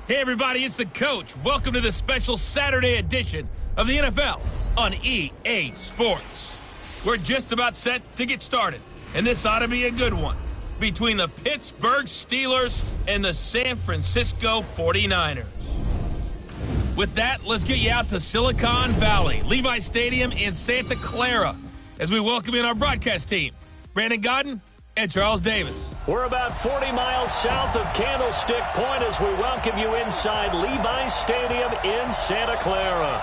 Hey everybody, it's the coach. Welcome to the special Saturday edition of the NFL on EA Sports. We're just about set to get started, and this ought to be a good one between the Pittsburgh Steelers and the San Francisco 49ers. With that, let's get you out to Silicon Valley, Levi Stadium in Santa Clara, as we welcome in our broadcast team, Brandon Godden and Charles Davis. We're about 40 miles south of Candlestick Point as we welcome you inside Levi Stadium in Santa Clara.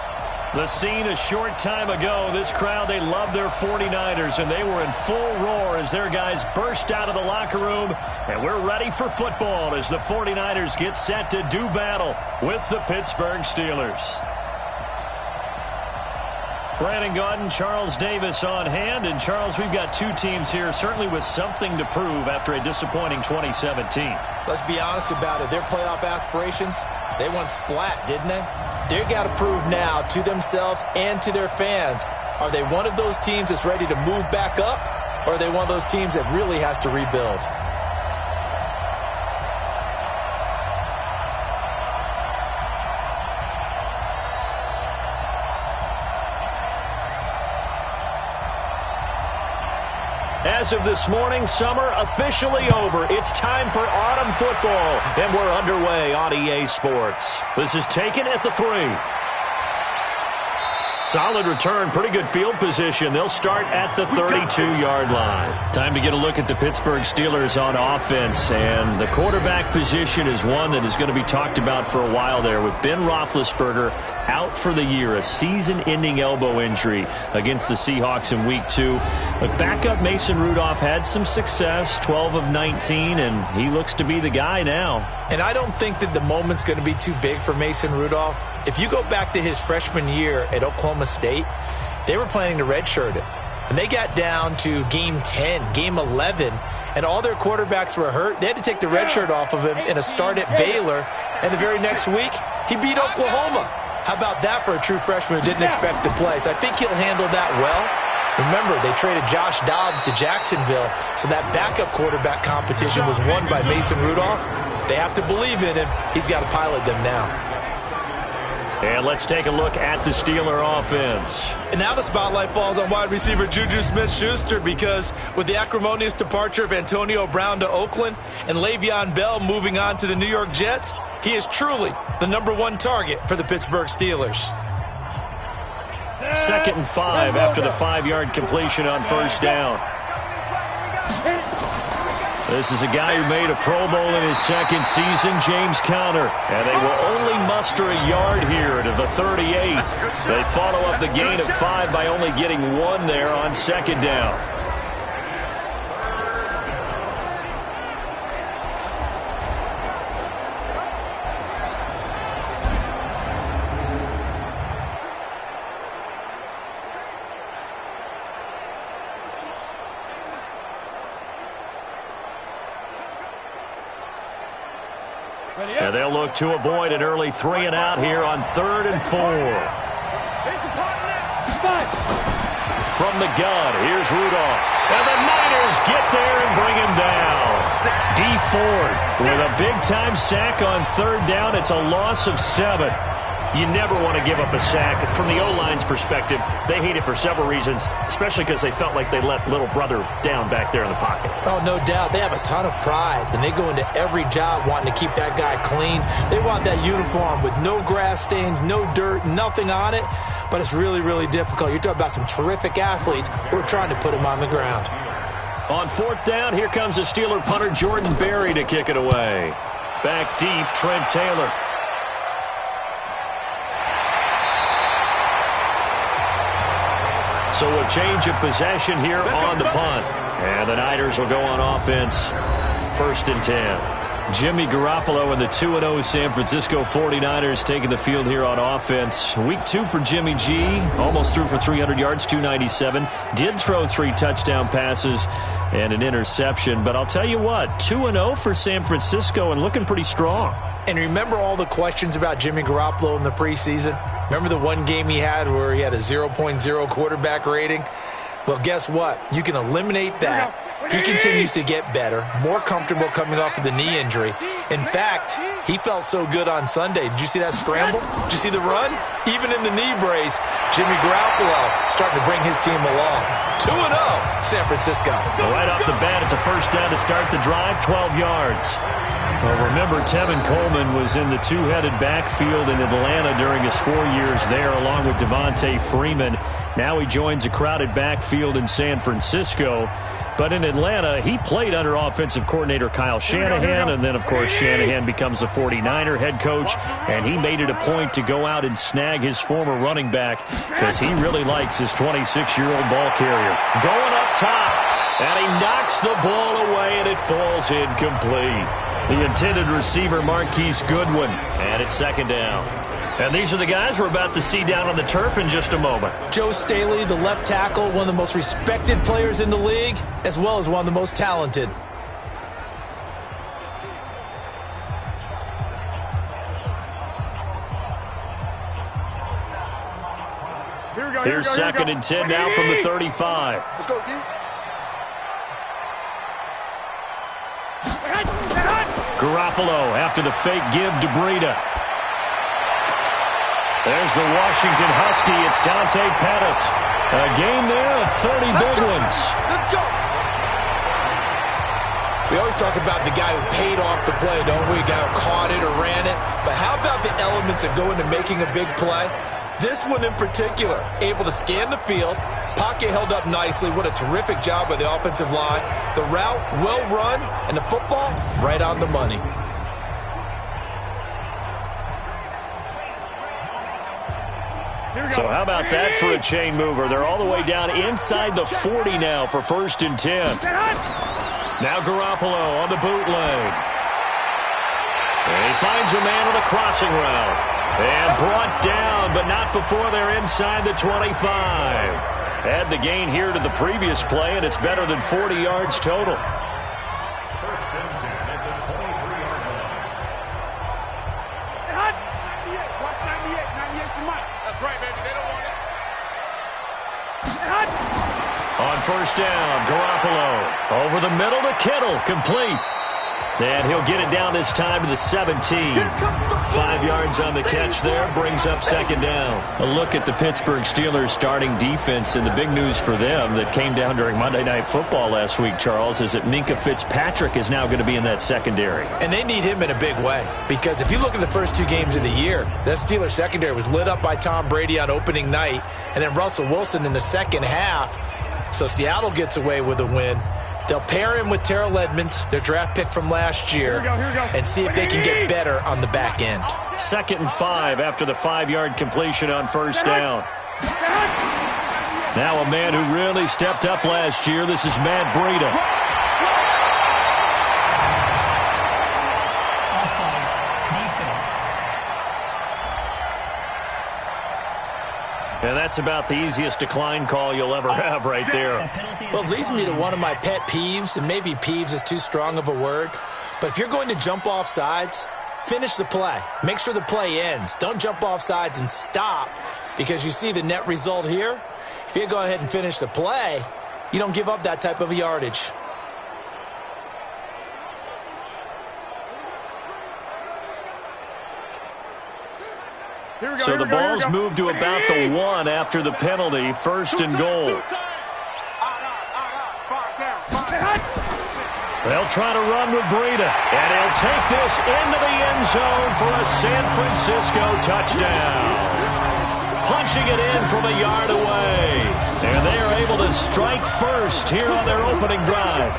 The scene a short time ago, this crowd, they love their 49ers, and they were in full roar as their guys burst out of the locker room, and we're ready for football as the 49ers get set to do battle with the Pittsburgh Steelers. Brandon Godden, Charles Davis on hand. And, Charles, we've got two teams here certainly with something to prove after a disappointing 2017. Let's be honest about it. Their playoff aspirations, they went splat, didn't they? They've got to prove now to themselves and to their fans. Are they one of those teams that's ready to move back up, or are they one of those teams that really has to rebuild? As of this morning, summer officially over. It's time for autumn football, and we're underway on EA Sports. This is taken at the 3. Solid return, pretty good field position. They'll start at the 32-yard line. Time to get a look at the Pittsburgh Steelers on offense, and the quarterback position is one that is going to be talked about for a while there with Ben Roethlisberger out for the year, a season-ending elbow injury against the Seahawks in Week 2. But backup Mason Rudolph had some success, 12 of 19, and he looks to be the guy now. And I don't think that the moment's going to be too big for Mason Rudolph. If you go back to his freshman year at Oklahoma State, they were planning to redshirt him. And they got down to game 10, game 11, and all their quarterbacks were hurt. They had to take the red shirt off of him in a start at Baylor, and the very next week, he beat Oklahoma. How about that for a true freshman who didn't expect to play? So I think he'll handle that well. Remember, they traded Josh Dobbs to Jacksonville, so that backup quarterback competition was won by Mason Rudolph. They have to believe in him. He's got to pilot them now. And let's take a look at the Steeler offense. And now the spotlight falls on wide receiver Juju Smith-Schuster, because with the acrimonious departure of Antonio Brown to Oakland and Le'Veon Bell moving on to the New York Jets, he is truly the #1 target for the Pittsburgh Steelers. 2nd and 5 after the 5-yard completion on first down. This is a guy who made a Pro Bowl in his second season, James Conner. And they will only muster a yard here to the 38. They follow up the gain of 5 by only getting 1 there on second down. And they'll look to avoid an early 3 and out here on 3rd and 4. From the gun, here's Rudolph. And the Niners get there and bring him down. D Ford with a big-time sack on 3rd down. It's a loss of 7. You never want to give up a sack. From the O-line's perspective, they hate it for several reasons, especially because they felt like they let little brother down back there in the pocket. Oh, no doubt. They have a ton of pride, and they go into every job wanting to keep that guy clean. They want that uniform with no grass stains, no dirt, nothing on it, but it's really, really difficult. You're talking about some terrific athletes who are trying to put him on the ground. On 4th down, here comes the Steeler punter Jordan Berry to kick it away. Back deep, Trent Taylor. So a change of possession here on the punt. And the Niners will go on offense. 1st and 10. Jimmy Garoppolo and the 2-0 San Francisco 49ers taking the field here on offense. Week 2 for Jimmy G. Almost threw for 300 yards, 297. Did throw 3 touchdown passes and an interception. But I'll tell you what, 2-0 for San Francisco and looking pretty strong. And remember all the questions about Jimmy Garoppolo in the preseason? Remember the one game he had where he had a 0.0 quarterback rating? Well, guess what? You can eliminate that. He continues to get better, more comfortable coming off of the knee injury. In fact, he felt so good on Sunday. Did you see that scramble? Did you see the run? Even in the knee brace, Jimmy Garoppolo starting to bring his team along. 2-0, San Francisco. Right off the bat, it's a first down to start the drive, 12 yards. Well, remember, Tevin Coleman was in the two-headed backfield in Atlanta during his 4 years there, along with Devontae Freeman. Now he joins a crowded backfield in San Francisco. But in Atlanta, he played under offensive coordinator Kyle Shanahan, and then, of course, Shanahan becomes a 49er head coach, and he made it a point to go out and snag his former running back because he really likes his 26-year-old ball carrier. Going up top, and he knocks the ball away, and it falls incomplete. The intended receiver, Marquise Goodwin, and it's second down. And these are the guys we're about to see down on the turf in just a moment. Joe Staley, the left tackle, one of the most respected players in the league, as well as one of the most talented. Here's second and 10 now from the 35. Let's go, D. Garoppolo after the fake give to Breida. There's the Washington Husky. It's Dante Pettis. A game there of 30 big ones. Let's go. We always talk about the guy who paid off the play, don't we? The guy who caught it or ran it. But how about the elements that go into making a big play? This one in particular, able to scan the field, pocket held up nicely. What a terrific job by the offensive line. The route, well run, and the football, right on the money. So how about that for a chain mover? They're all the way down inside the 40 now for first and 10. Now Garoppolo on the bootleg. And he finds a man on the crossing route. And brought down, but not before they're inside the 25. Add the gain here to the previous play, and it's better than 40 yards total. On first down, Garoppolo over the middle to Kittle, complete. And he'll get it down this time to the 17. 5 yards on the catch there, brings up second down. A look at the Pittsburgh Steelers starting defense, and the big news for them that came down during Monday Night Football last week, Charles, is that Minkah Fitzpatrick is now going to be in that secondary. And they need him in a big way, because if you look at the first 2 games of the year, that Steelers secondary was lit up by Tom Brady on opening night, and then Russell Wilson in the second half. So Seattle gets away with a win. They'll pair him with Terrell Edmonds, their draft pick from last year, and see if they can get better on the back end. 2nd and 5 after the 5-yard completion on first down. Now a man who really stepped up last year. This is Matt Breida. Offside. Defense. And that's about the easiest decline call you'll ever have right there. Well, it leads me to one of my pet peeves, and maybe peeves is too strong of a word, but if you're going to jump off sides, finish the play. Make sure the play ends. Don't jump off sides and stop, because you see the net result here. If you go ahead and finish the play, you don't give up that type of yardage. So the ball's moved to about the 1 after the penalty, first and goal. They'll try to run with Breida, and he'll take this into the end zone for a San Francisco touchdown. Punching it in from a yard away, and they are able to strike first here on their opening drive.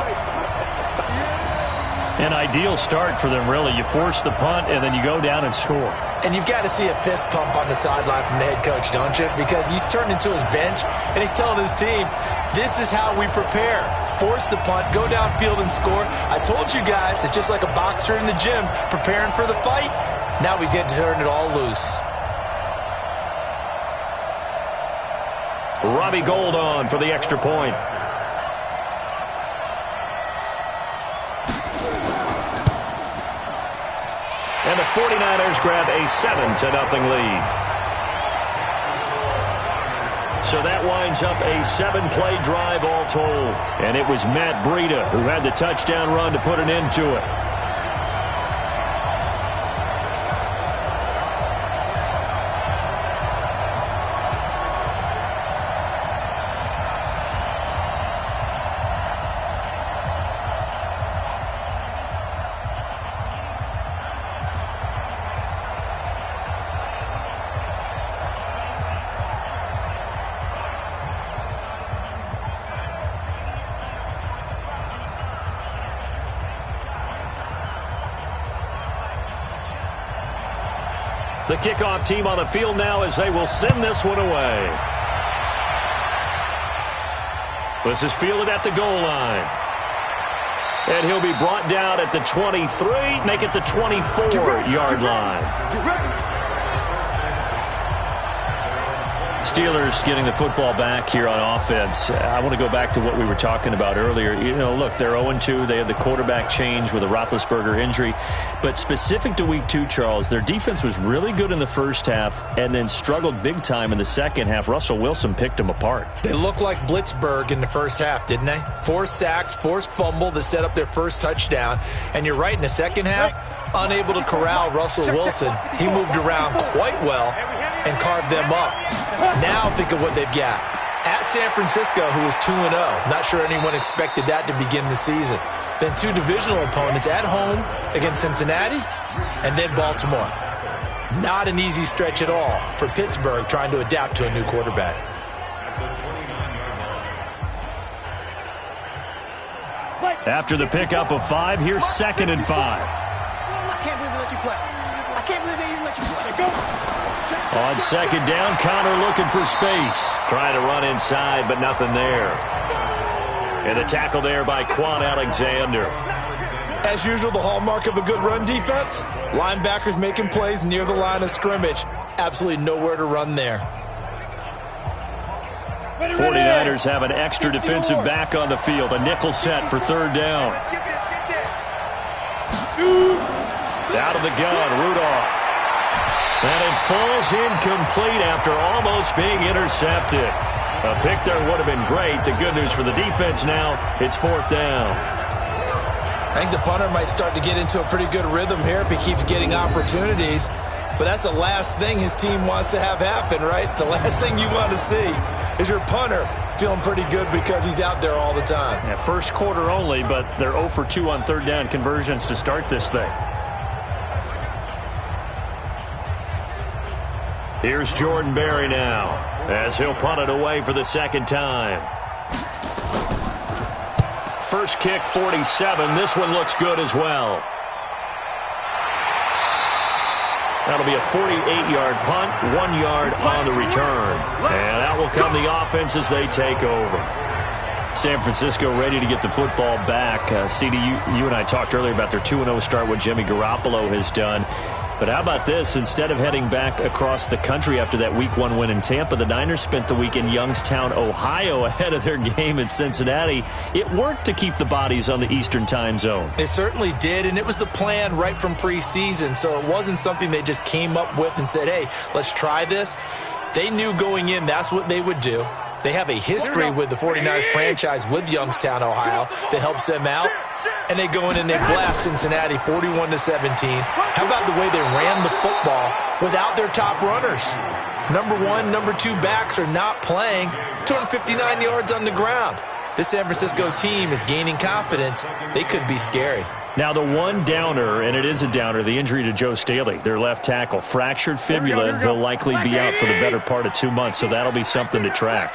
An ideal start for them, really. You force the punt, and then you go down and score. And you've got to see a fist pump on the sideline from the head coach, don't you? Because he's turned into his bench, and he's telling his team, this is how we prepare. Force the punt, go downfield and score. I told you guys, it's just like a boxer in the gym preparing for the fight. Now we get to turn it all loose. Robbie Gould on for the extra point. And the 49ers grab a 7-0 lead. So that winds up a 7-play drive all told. And it was Matt Breida who had the touchdown run to put an end to it. The kickoff team on the field now as they will send this one away. This is fielded at the goal line. And he'll be brought down at the 23, make it the 24-yard line. Steelers getting the football back here on offense. I want to go back to what we were talking about earlier. You know, look, they're 0-2. They had the quarterback change with a Roethlisberger injury. But specific to Week 2, Charles, their defense was really good in the first half and then struggled big time in the second half. Russell Wilson picked them apart. They looked like Blitzburg in the first half, didn't they? 4 sacks, forced fumble to set up their first touchdown. And you're right, in the second half, unable to corral Russell Wilson. He moved around quite well and carved them up. Now think of what they've got. At San Francisco, who is 2-0. Not sure anyone expected that to begin the season. Then 2 divisional opponents at home against Cincinnati, and then Baltimore. Not an easy stretch at all for Pittsburgh trying to adapt to a new quarterback. After the pickup of 5, here's 2nd and 5. I can't believe they let you play. I can't believe they even let you play. Go. On 2nd down, Connor looking for space. Trying to run inside, but nothing there. And the tackle there by Quan Alexander. As usual, the hallmark of a good run defense, linebackers making plays near the line of scrimmage. Absolutely nowhere to run there. 49ers have an extra defensive back on the field. A nickel set for 3rd down. Out of the gun, Rudolph. And it falls incomplete after almost being intercepted. A pick there would have been great. The good news for the defense now, it's 4th down. I think the punter might start to get into a pretty good rhythm here if he keeps getting opportunities. But that's the last thing his team wants to have happen, right? The last thing you want to see is your punter feeling pretty good because he's out there all the time. Yeah, first quarter only, but they're 0 for 2 on 3rd down conversions to start this thing. Here's Jordan Berry now as he'll punt it away for the 2nd time. First kick, 47. This one looks good as well. That'll be a 48-yard punt, 1 yard on the return. And out will come the offense as they take over. San Francisco ready to get the football back. CD, you and I talked earlier about their 2-0 start, what Jimmy Garoppolo has done. But how about this? Instead of heading back across the country after that Week 1 win in Tampa, the Niners spent the week in Youngstown, Ohio, ahead of their game in Cincinnati. It worked to keep the bodies on the Eastern time zone. They certainly did, and it was the plan right from preseason, so it wasn't something they just came up with and said, hey, let's try this. They knew going in that's what they would do. They have a history with the 49ers franchise with Youngstown, Ohio, that helps them out. And they go in and they blast Cincinnati 41-17. How about the way they ran the football without their top runners? Number 1, number 2 backs are not playing. 259 yards on the ground. This San Francisco team is gaining confidence. They could be scary. Now the one downer, and it is a downer, the injury to Joe Staley, their left tackle. Fractured fibula. He'll likely be out for the better part of 2 months, so that'll be something to track.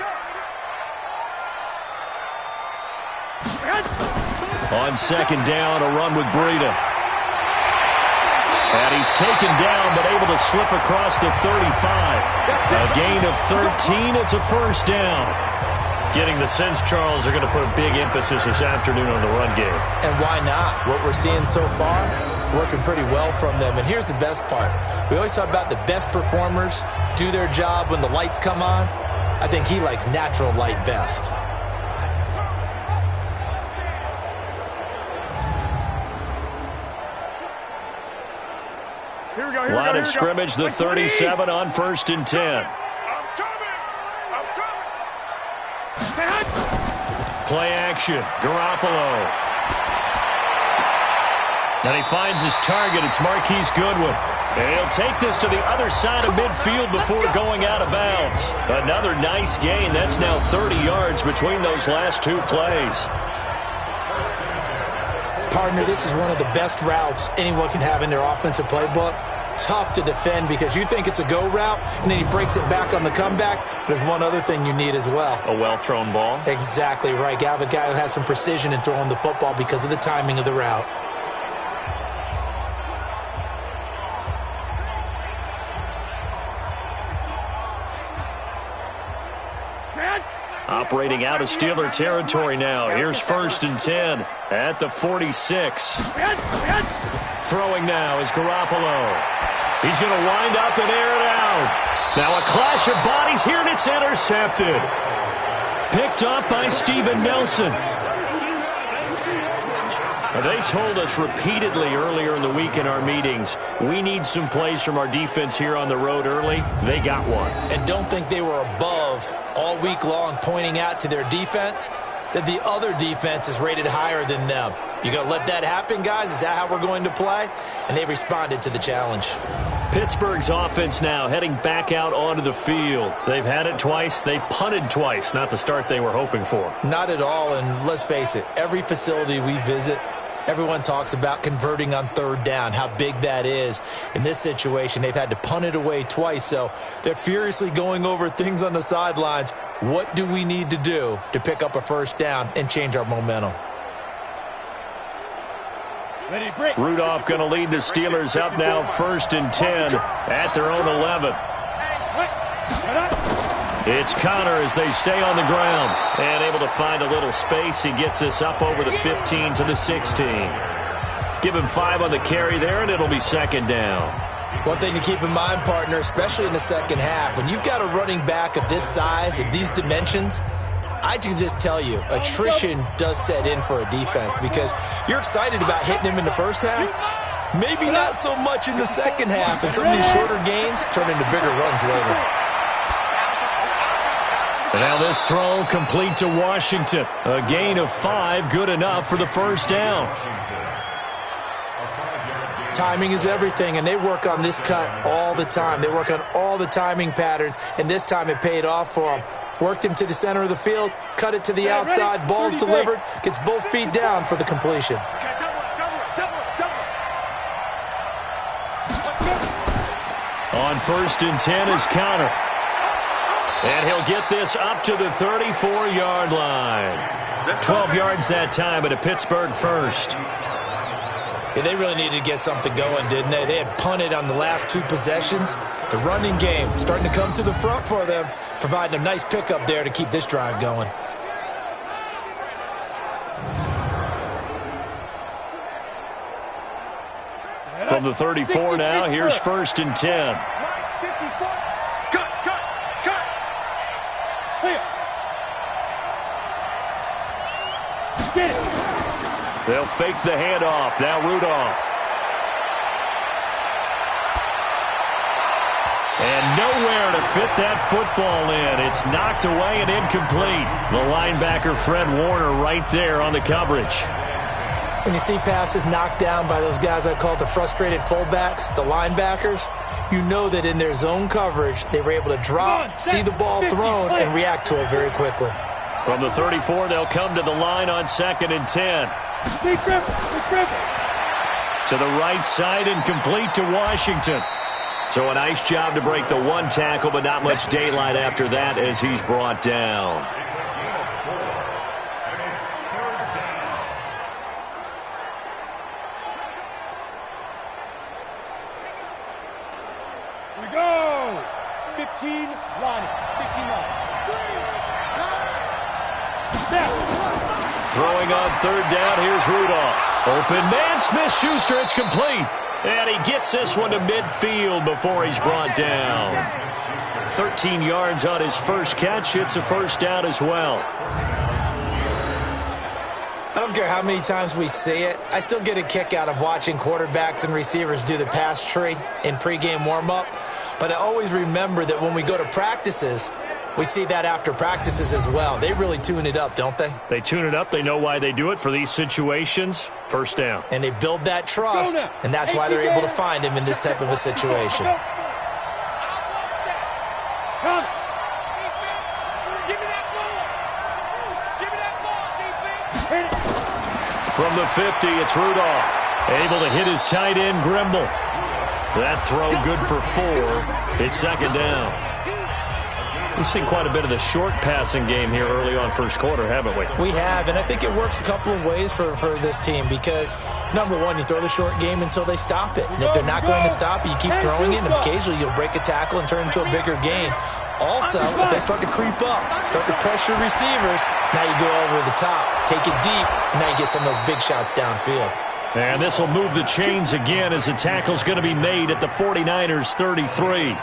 On 2nd down, a run with Breida. And he's taken down, but able to slip across the 35. A gain of 13. It's a 1st down. Getting the sense, Charles, they're going to put a big emphasis this afternoon on the run game. And why not? What we're seeing so far, working pretty well from them. And here's the best part. We always talk about the best performers do their job when the lights come on. I think he likes natural light best. Line of scrimmage, the 37 on 1st and 10. play action. Garoppolo. And he finds his target. It's Marquise Goodwin. And he'll take this to the other side of midfield before going out of bounds. Another nice gain. That's now 30 yards between those last two plays. Partner, this is one of the best routes anyone can have in their offensive playbook. Tough to defend because you think it's a go route, and then he breaks it back on the comeback. There's one other thing you need as well. A well-thrown ball? Exactly right. You have a guy who has some precision in throwing the football because of the timing of the route. Operating out of Steeler territory now. Here's 1st and 10 at the 46. Throwing now is Garoppolo. He's going to wind up and air it out. Now a clash of bodies here, and it's intercepted. Picked up by Steven Nelson. They told us repeatedly earlier in the week in our meetings, we need some plays from our defense here on the road early. They got one. And don't think they were above all week long pointing out to their defense that the other defense is rated higher than them. You going to let that happen, guys? Is that how we're going to play? And they responded to the challenge. Pittsburgh's offense now heading back out onto the field. They've had it twice. They've punted twice. Not the start they were hoping for. Not at all, and let's face it, every facility we visit, everyone talks about converting on 3rd down, how big that is. In this situation, they've had to punt it away twice, so they're furiously going over things on the sidelines. What do we need to do to pick up a 1st down and change our momentum? Rudolph going to lead the Steelers up now 1st and 10 at their own 11. It's Connor as they stay on the ground and able to find a little space. He gets us up over the 15 to the 16. Give him 5 on the carry there, and it'll be 2nd down. One thing to keep in mind, partner, especially in the second half, when you've got a running back of this size, of these dimensions, I can just tell you, attrition does set in for a defense because you're excited about hitting him in the first half. Maybe not so much in the second half, and some of these shorter gains turn into bigger runs later. And now this throw complete to Washington. A gain of 5, good enough for the 1st down. Timing is everything, and they work on this cut all the time. They work on all the timing patterns, and this time it paid off for them. Worked him to the center of the field, cut it to the outside, ball's delivered, gets both feet down for the completion. On 1st and 10 is Connor. And he'll get this up to the 34-yard line. 12 yards that time, but a Pittsburgh 1st. Yeah, they really needed to get something going, didn't they? They had punted on the last 2 possessions. The running game starting to come to the front for them, providing a nice pickup there to keep this drive going. From the 34 now, here's 1st and 10. They'll fake the handoff. Now Rudolph. And nowhere to fit that football in. It's knocked away and incomplete. The linebacker, Fred Warner, right there on the coverage. When you see passes knocked down by those guys I call the frustrated fullbacks, the linebackers, you know that in their zone coverage, they were able to drop, see the ball thrown, and react to it very quickly. From the 34, they'll come to the line on 2nd and 10. To the right side and complete to Washington. So a nice job to break the 1 tackle, but not much daylight after that as he's brought down. Here we go. 15 line. 15 line. Throwing on 3rd down, here's Rudolph. Open man, Smith-Schuster, it's complete. And he gets this one to midfield before he's brought down. 13 yards on his first catch. It's a 1st down as well. I don't care how many times we see it. I still get a kick out of watching quarterbacks and receivers do the pass tree in pregame warm-up. But I always remember that when we go to practices, We see that after practices as well. They really tune it up, don't they? They tune it up. They know why they do it for these situations. First down. And they build that trust, and that's why they're able to find him in this type of a situation. Come. From the 50, it's Rudolph. Able to hit his tight end, Grimble. That throw good for 4. It's second down. We've seen quite a bit of the short passing game here early on first quarter, haven't we? We have, and I think it works a couple of ways for this team because, number one, you throw the short game until they stop it. And if they're not going to stop it, you keep throwing it, and occasionally you'll break a tackle and turn it into a bigger game. Also, if they start to creep up, start to pressure receivers, now you go over the top, take it deep, and now you get some of those big shots downfield. And this will move the chains again as the tackle's going to be made at the 49ers' 33.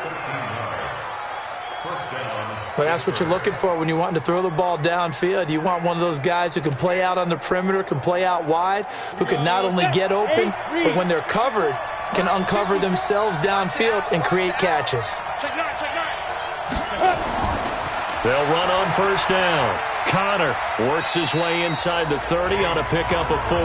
But that's what you're looking for when you're wanting to throw the ball downfield. You want one of those guys who can play out on the perimeter, can play out wide, who can not only get open, but when they're covered, can uncover themselves downfield and create catches. They'll run on first down. Connor works his way inside the 30 on a pickup of 4.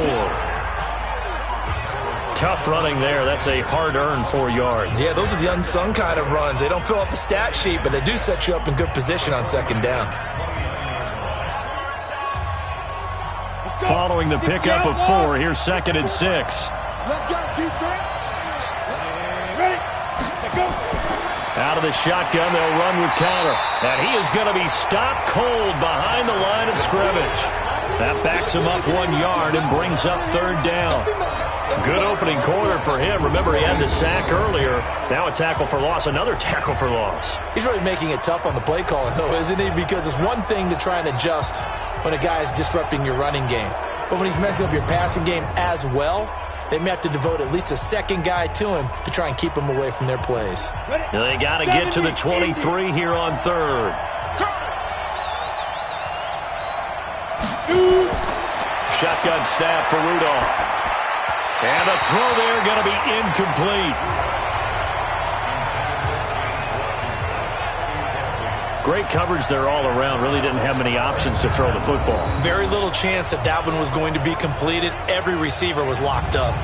Tough running there. That's a hard-earned 4 yards. Yeah, those are the unsung kind of runs. They don't fill up the stat sheet, but they do set you up in good position on second down. Following the pickup of 4, here's second and 6. Let's go, defense. Ready? Let's go. Out of the shotgun, they'll run with Connor. And he is going to be stopped cold behind the line of scrimmage. That backs him up 1 yard and brings up third down. Good opening quarter for him. Remember, he had the sack earlier. Now a tackle for loss, another tackle for loss. He's really making it tough on the play calling, though, isn't he? Because it's one thing to try and adjust when a guy is disrupting your running game. But when he's messing up your passing game as well, they may have to devote at least a second guy to him to try and keep him away from their plays. They got to get to the 23 here on third. Shotgun snap for Rudolph. And the throw there going to be incomplete. Great coverage there all around. Really didn't have many options to throw the football. Very little chance that that one was going to be completed. Every receiver was locked up.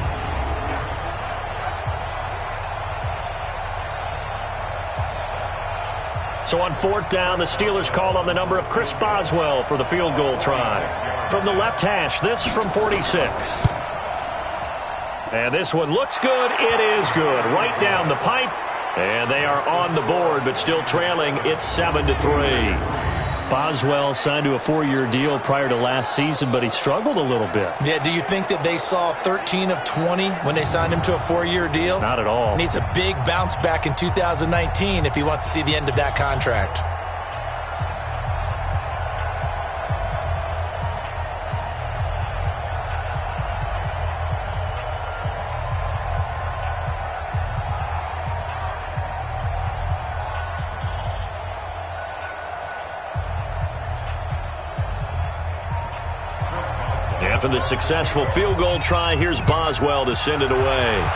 So on fourth down, the Steelers call on the number of Chris Boswell for the field goal try. From the left hash, this from 46. And this one looks good. It is good. Right down the pipe. And they are on the board, but still trailing. It's 7-3. Boswell signed to a 4-year deal prior to last season, but he struggled a little bit. Yeah, do you think that they saw 13 of 20 when they signed him to a 4-year deal? Not at all. Needs a big bounce back in 2019 if he wants to see the end of that contract. After the successful field goal try, here's Boswell to send it away.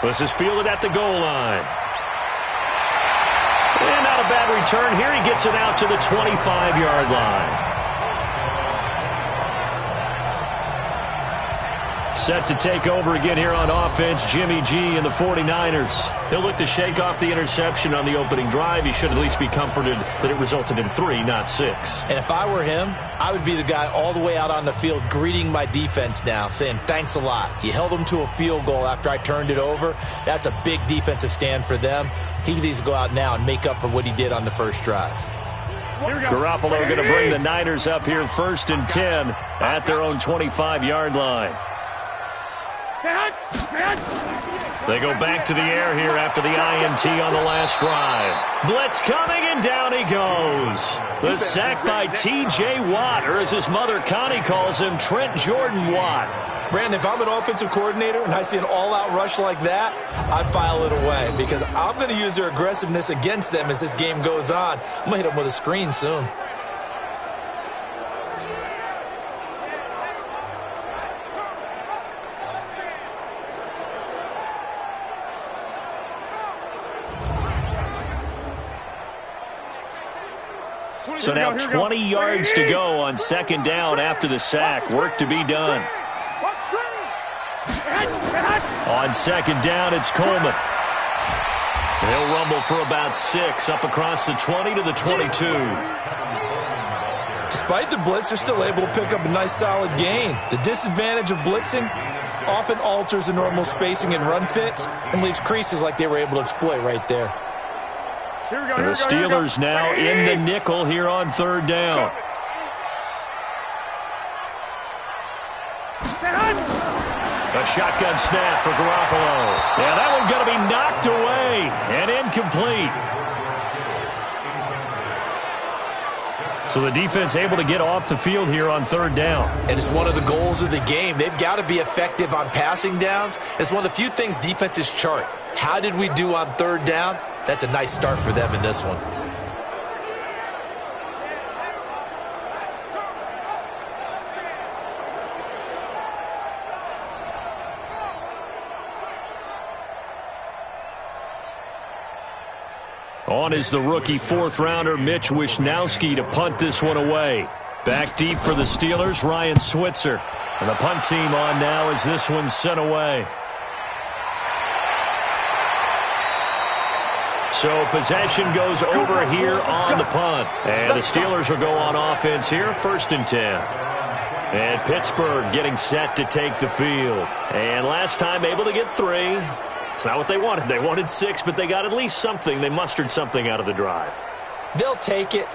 This is fielded at the goal line. And not a bad return here. He gets it out to the 25-yard line. Set to take over again here on offense, Jimmy G and the 49ers. He'll look to shake off the interception on the opening drive. He should at least be comforted that it resulted in 3, not 6. And if I were him, I would be the guy all the way out on the field greeting my defense now, saying thanks a lot. You held them to a field goal after I turned it over. That's a big defensive stand for them. He needs to go out now and make up for what he did on the first drive. Garoppolo going to bring the Niners up here 1st and 10 at their own 25-yard line. They go back to the air here after the INT on the last drive. Blitz coming, and down he goes. The sack by T.J. Watt, or as his mother Connie calls him, Trent Jordan Watt. Brandon, if I'm an offensive coordinator and I see an all-out rush like that, I file it away because I'm going to use their aggressiveness against them as this game goes on. I'm going to hit them with a screen soon. So now 20 yards to go on second down after the sack. Work to be done. On second down, it's Coleman. He'll rumble for about 6 up across the 20 to the 22. Despite the blitz, they're still able to pick up a nice solid gain. The disadvantage of blitzing often alters the normal spacing and run fits and leaves creases like they were able to exploit right there. The Steelers now in the nickel here on third down. A shotgun snap for Garoppolo. Yeah, that one going to be knocked away and incomplete. So the defense able to get off the field here on third down. And it's one of the goals of the game. They've got to be effective on passing downs. It's one of the few things defenses chart. How did we do on third down? That's a nice start for them in this one. On is the rookie fourth-rounder Mitch Wishnowsky to punt this one away. Back deep for the Steelers, Ryan Switzer. And the punt team on now as this one's sent away. So possession goes over here on the punt. And the Steelers will go on offense here, 1st and 10. And Pittsburgh getting set to take the field. And last time able to get 3. It's not what they wanted. They wanted 6, but they got at least something. They mustered something out of the drive. They'll take it.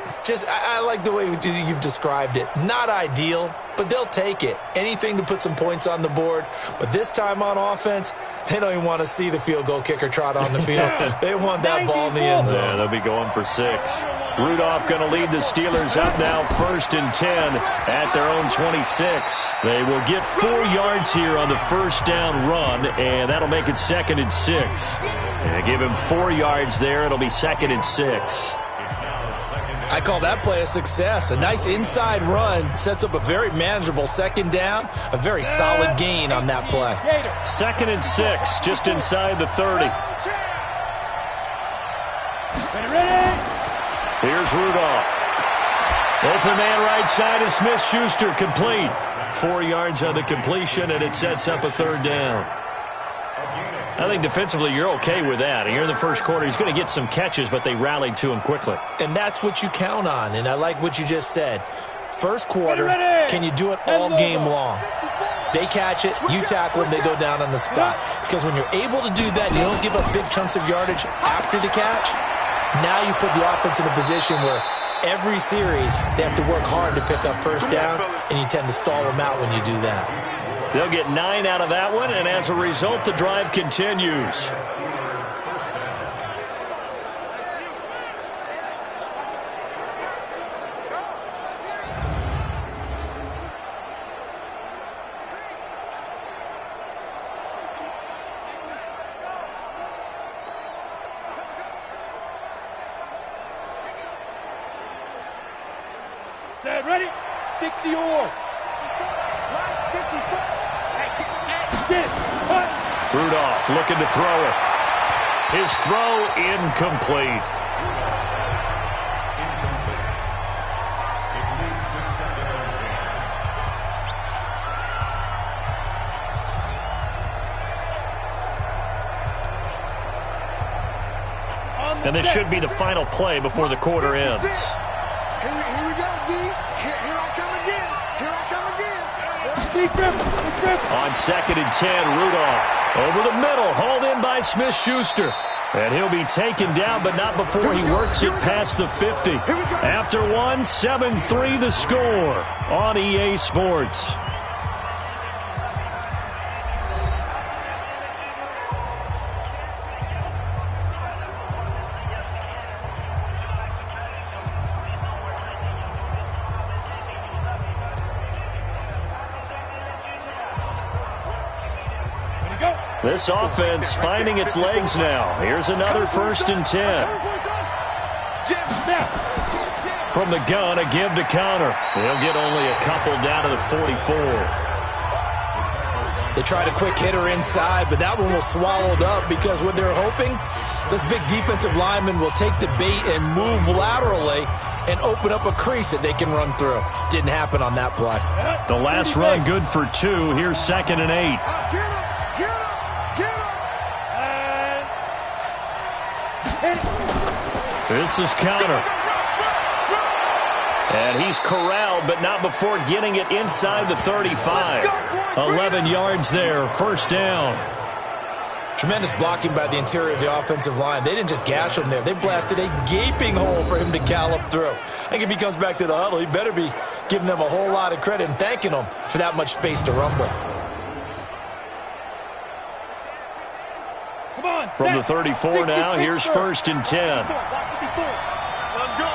I like the way you've described it. Not ideal, but they'll take it. Anything to put some points on the board. But this time on offense, they don't even want to see the field goal kicker trot on the field. They want that ball in the end zone. Yeah, they'll be going for 6. Rudolph going to lead the Steelers up now 1st and 10 at their own 26. They will get 4 yards here on the first down run, and that'll make it 2nd and 6. And give him 4 yards there. It'll be 2nd and 6. I call that play a success. A nice inside run sets up a very manageable second down. A very solid gain on that play. 2nd and 6, just inside the 30. Here's Rudolph. Open man right side is Smith-Schuster, complete. 4 yards on the completion, and it sets up a 3rd down. I think defensively you're okay with that. And here in the first quarter, he's going to get some catches, but they rallied to him quickly. And that's what you count on, and I like what you just said. First quarter, can you do it all game long? They catch it, you tackle them, they go down on the spot. Because when you're able to do that, you don't give up big chunks of yardage after the catch. Now you put the offense in a position where every series they have to work hard to pick up first downs, and you tend to stall them out when you do that. They'll get 9 out of that one, and as a result, the drive continues. Set, ready, 60 or. Rudolph looking to throw it. His throw incomplete. And this should be the final play before the quarter ends. Here we go, D. Here I come again. Here I come again. On 2nd and 10, Rudolph over the middle, hauled in by Smith-Schuster. And he'll be taken down, but not before he works it past the 50. After one, 7-3 the score on EA Sports. This offense finding its legs now. Here's another 1st and 10. From the gun, a give to counter. They'll get only a couple down to the 44. They tried a quick hitter inside, but that one was swallowed up because what they're hoping, this big defensive lineman will take the bait and move laterally and open up a crease that they can run through. Didn't happen on that play. The last run good for 2. Here's 2nd and 8. Get him! Get him! Get him! This is counter. And he's corralled, but not before getting it inside the 35. 11 yards there, 1st down. Tremendous blocking by the interior of the offensive line. They didn't just gash him there. They blasted a gaping hole for him to gallop through. I think if he comes back to the huddle, he better be giving them a whole lot of credit and thanking them for that much space to rumble. Come on, From the 34 now, here's 1st and 10. Let's go!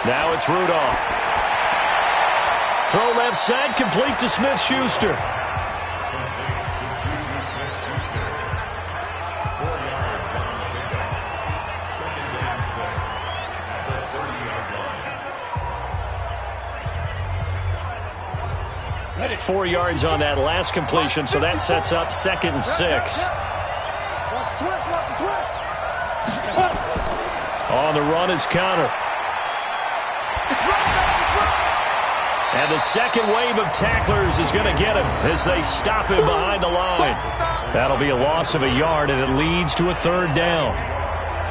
Now it's Rudolph. Throw left side, complete to Smith-Schuster. Let it. 4 yards on that last completion, so that sets up 2nd and 6. Watch the twist, watch the twist! On the run is counter. And the second wave of tacklers is going to get him as they stop him behind the line. That'll be a loss of a yard, and it leads to a 3rd down.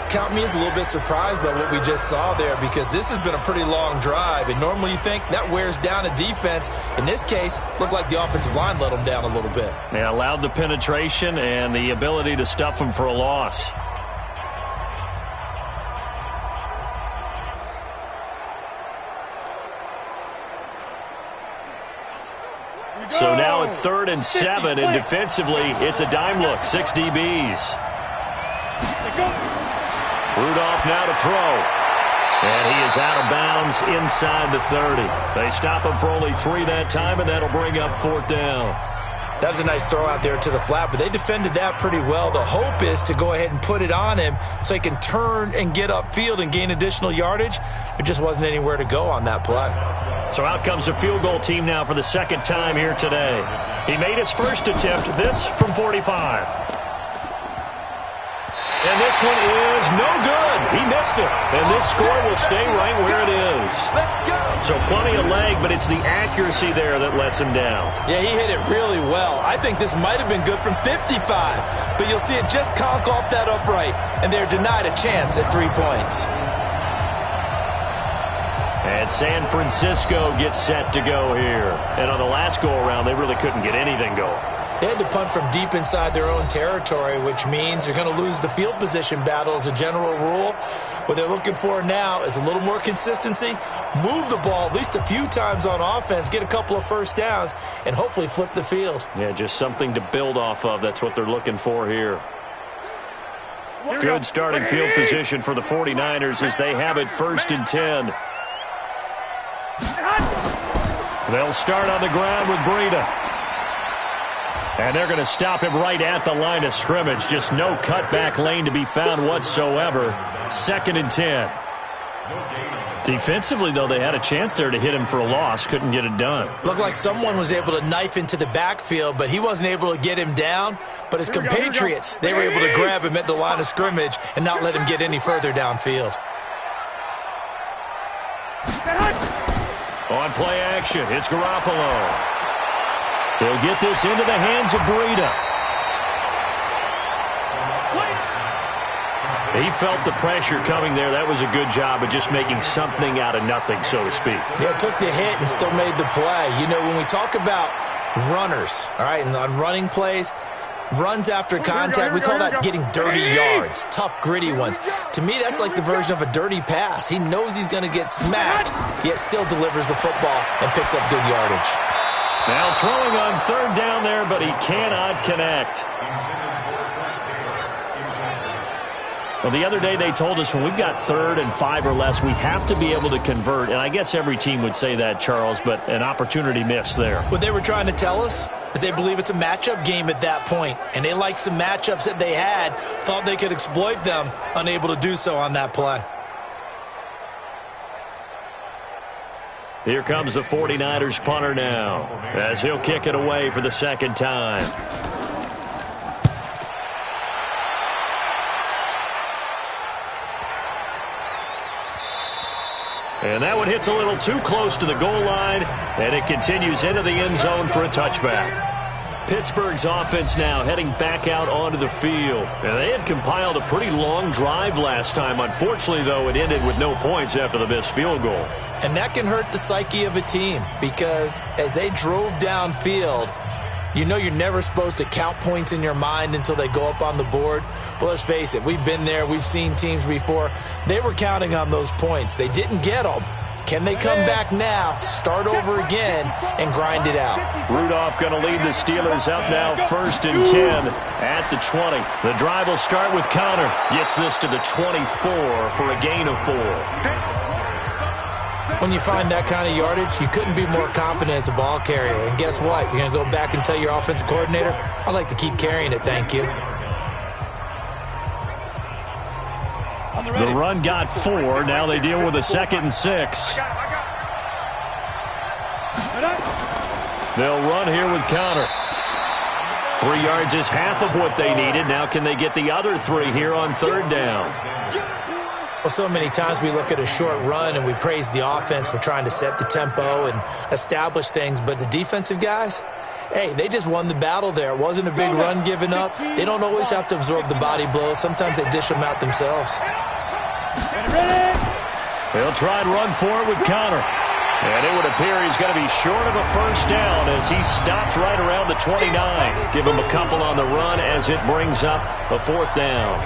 Count me as a little bit surprised by what we just saw there, because this has been a pretty long drive, and normally you think that wears down a defense. In this case, looked like the offensive line let them down a little bit. They allowed the penetration and the ability to stuff them for a loss. So now at 3rd and 7, and defensively, it's a dime look. 6 DBs. Rudolph now to throw. And he is out of bounds inside the 30. They stop him for only 3 that time, and that'll bring up 4th down. That was a nice throw out there to the flat, but they defended that pretty well. The hope is to go ahead and put it on him so he can turn and get upfield and gain additional yardage. There just wasn't anywhere to go on that play. So out comes a field goal team now for the 2nd time here today. He made his first attempt, this from 45. And this one is no good. He missed it. And this score will stay right where it is. So plenty of leg, but it's the accuracy there that lets him down. Yeah, he hit it really well. I think this might have been good from 55. But you'll see it just conk off that upright. And they're denied a chance at 3 points. And San Francisco gets set to go here. And on the last go-around, they really couldn't get anything going. They had to punt from deep inside their own territory, which means they're going to lose the field position battle as a general rule. What they're looking for now is a little more consistency, move the ball at least a few times on offense, get a couple of 1st downs, and hopefully flip the field. Yeah, just something to build off of. That's what they're looking for here. Good starting field position for the 49ers as they have it 1st and 10. They'll start on the ground with Breida. And they're going to stop him right at the line of scrimmage. Just no cutback lane to be found whatsoever. 2nd and 10. Defensively, though, they had a chance there to hit him for a loss. Couldn't get it done. Looked like someone was able to knife into the backfield, but he wasn't able to get him down. But his compatriots, they were able to grab him at the line of scrimmage and not let him get any further downfield. On play action, it's Garoppolo. He'll get this into the hands of Breida. He felt the pressure coming there. That was a good job of just making something out of nothing, so to speak. Yeah, took the hit and still made the play. You know, when we talk about runners, all right, and on running plays, runs after contact, we call that getting dirty yards, tough, gritty ones. To me, that's like the version of a dirty pass. He knows he's going to get smacked, yet still delivers the football and picks up good yardage. Now throwing on 3rd down there, but he cannot connect. Well, the other day they told us when we've got 3rd and 5 or less, we have to be able to convert. And I guess every team would say that, Charles, but an opportunity missed there. What they were trying to tell us is they believe it's a matchup game at that point. And they liked some matchups that they had, thought they could exploit them, unable to do so on that play. Here comes the 49ers punter now as he'll kick it away for the 2nd time. And that one hits a little too close to the goal line, and it continues into the end zone for a touchback. Pittsburgh's offense now heading back out onto the field. And they had compiled a pretty long drive last time. Unfortunately, though, it ended with no points after the missed field goal. And that can hurt the psyche of a team because as they drove downfield, you know you're never supposed to count points in your mind until they go up on the board. But let's face it, we've been there. We've seen teams before. They were counting on those points. They didn't get them. Can they come back now, start over again, and grind it out? Rudolph going to lead the Steelers up now 1st and 10 at the 20. The drive will start with Connor. Gets this to the 24 for a gain of 4. When you find that kind of yardage, you couldn't be more confident as a ball carrier. And guess what? You're going to go back and tell your offensive coordinator, I'd like to keep carrying it, thank you. The run got 4. Now they deal with a 2nd and 6. They'll run here with Connor. 3 yards is half of what they needed. Now can they get the other 3 here on 3rd down? Well, so many times we look at a short run and we praise the offense for trying to set the tempo and establish things. But the defensive guys, hey, they just won the battle there. It wasn't a big run given up. They don't always have to absorb the body blows. Sometimes they dish them out themselves. They'll try and run for it with Connor. And it would appear he's going to be short of a 1st down as he stopped right around the 29. Give him a couple on the run as it brings up a 4th down.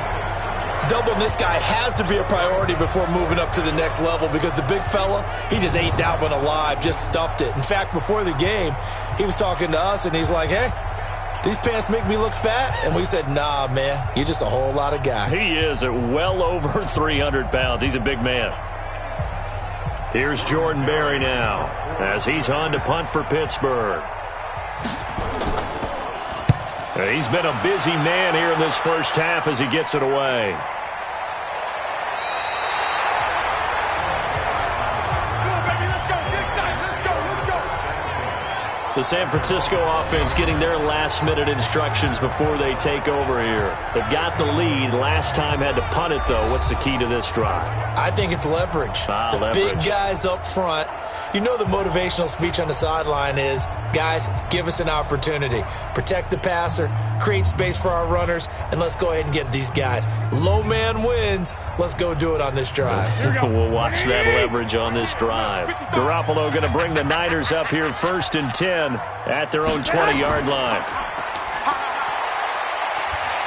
Doubling this guy has to be a priority before moving up to the next level because the big fella, he just ate that one alive, just stuffed it. In fact, before the game, he was talking to us, and he's like, hey, these pants make me look fat? And we said, nah, man, you're just a whole lot of guy. He is at well over 300 pounds. He's a big man. Here's Jordan Berry now as he's on to punt for Pittsburgh. He's been a busy man here in this first half as he gets it away. The San Francisco offense getting their last-minute instructions before they take over here. They've got the lead. Last time had to punt it, though. What's the key to this drive? I think it's leverage. Leverage. Big guys up front. You know the motivational speech on the sideline is, guys, give us an opportunity. Protect the passer, create space for our runners, and let's go ahead and get these guys. Low man wins. Let's go do it on this drive. We'll watch that leverage on this drive. Garoppolo going to bring the Niners up here 1st and 10 at their own 20-yard line.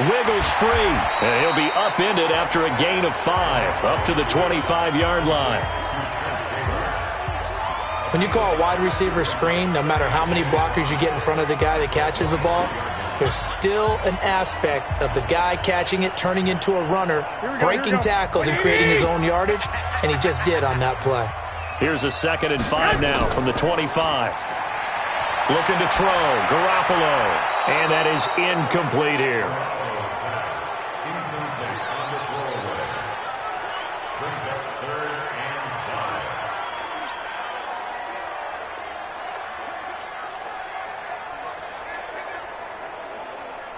Wiggles free, and he'll be upended after a gain of 5 up to the 25-yard line. When you call a wide receiver screen, no matter how many blockers you get in front of the guy that catches the ball, there's still an aspect of the guy catching it, turning into a runner, breaking tackles and creating his own yardage, and he just did on that play. Here's a 2nd and 5 now from the 25. Looking to throw, Garoppolo, and that is incomplete here.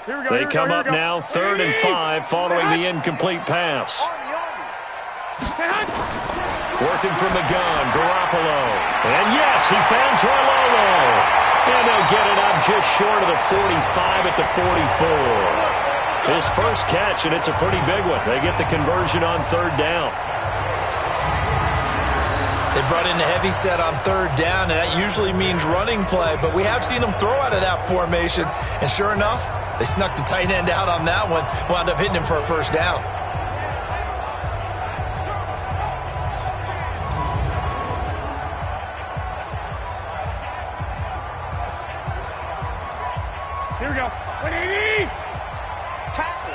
They come up now 3rd and 5 following the incomplete pass. Working from the gun, Garoppolo. And yes, he found Torlolo. And they'll get it up just short of the 45 at the 44. His first catch, and it's a pretty big one. They get the conversion on 3rd down. They brought in a heavy set on 3rd down, and that usually means running play. But we have seen them throw out of that formation. And sure enough, they snuck the tight end out on that one, wound up hitting him for a 1st down. Here we go. 180. Tackle.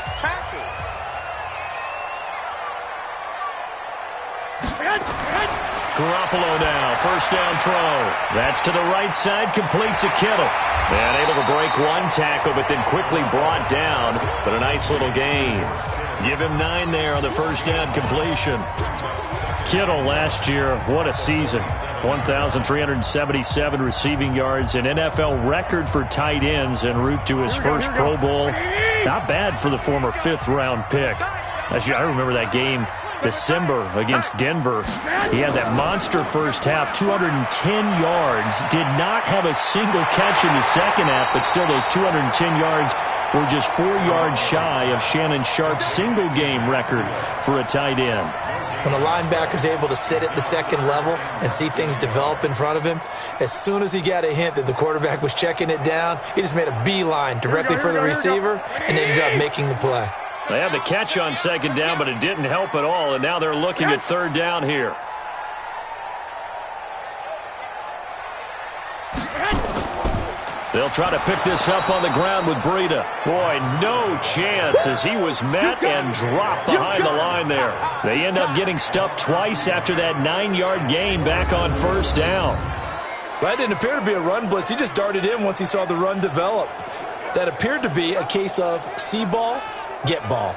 Garoppolo now, 1st down throw. That's to the right side, complete to Kittle. And able to break one tackle, but then quickly brought down. But a nice little gain. Give him 9 there on the 1st down completion. Kittle last year, what a season. 1,377 receiving yards, an NFL record for tight ends en route to his first Pro Bowl. Not bad for the former 5th-round pick. I remember that game December against Denver, he had that monster first half, 210 yards, did not have a single catch in the second half, but still those 210 yards were just 4 yards shy of Shannon Sharpe's single-game record for a tight end. When a linebacker's able to sit at the second level and see things develop in front of him, as soon as he got a hint that the quarterback was checking it down, he just made a beeline directly for the receiver and ended up making the play. They had the catch on second down, but it didn't help at all, and now they're looking at third down here. They'll try to pick this up on the ground with Breida. Boy, no chance as he was met and dropped behind the line there. They end up getting stuffed twice after that 9-yard gain back on first down. Well, that didn't appear to be a run blitz. He just darted in once he saw the run develop. That appeared to be a case of see ball, get ball.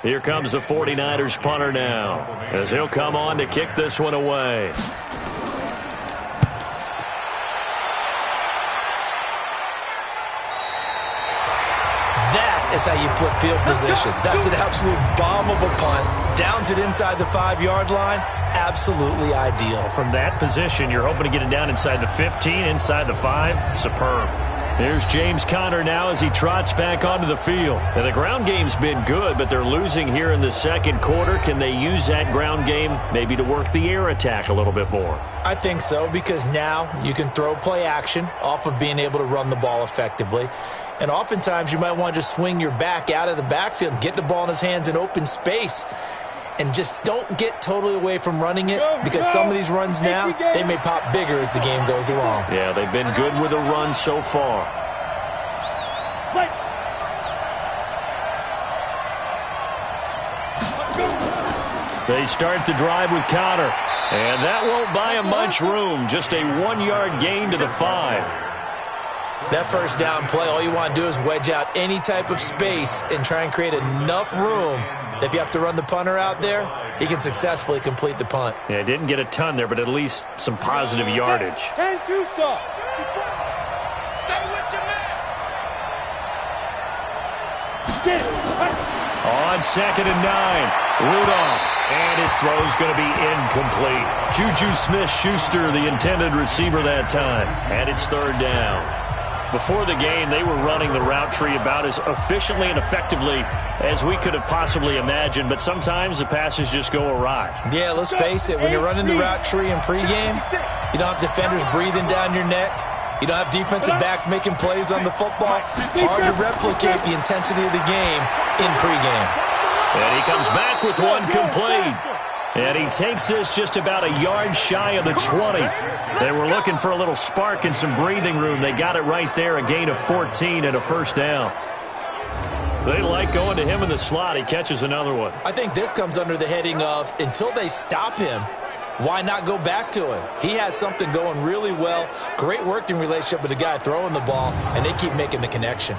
Here comes the 49ers punter now, as he'll come on to kick this one away. That is how you flip field position. That's an absolute bomb of a punt. Downs it inside the 5-yard line. Absolutely ideal. From that position, you're hoping to get it down inside the 15, inside the 5. Superb. Here's James Conner now as he trots back onto the field. And the ground game's been good, but they're losing here in the second quarter. Can they use that ground game maybe to work the air attack a little bit more? I think so, because now you can throw play action off of being able to run the ball effectively. And oftentimes you might want to just swing your back out of the backfield and get the ball in his hands in open space. And just don't get totally away from running it, because some of these runs now, they may pop bigger as the game goes along. Yeah, they've been good with a run so far. They start the drive with Conner. And that won't buy him much room. Just a 1-yard gain to the 5. That first down play, all you want to do is wedge out any type of space and try and create enough room. If you have to run the punter out there, he can successfully complete the punt. Yeah, didn't get a ton there, but at least some positive yardage. 10-2 stop. On 2nd and 9, Rudolph, and his throw's going to be incomplete. Juju Smith-Schuster, the intended receiver that time, and it's third down. Before the game, they were running the route tree about as efficiently and effectively as we could have possibly imagined, but sometimes the passes just go awry. Yeah, let's face it, when you're running the route tree in pregame, you don't have defenders breathing down your neck. You don't have defensive backs making plays on the football. Hard to replicate the intensity of the game in pregame. And he comes back with one complete. And he takes this just about a yard shy of the 20. They were looking for a little spark and some breathing room. They got it right there, a gain of 14 and a first down. They like going to him in the slot. He catches another one. I think this comes under the heading of, until they stop him, why not go back to him? He has something going really well. Great working relationship with the guy throwing the ball, and they keep making the connection.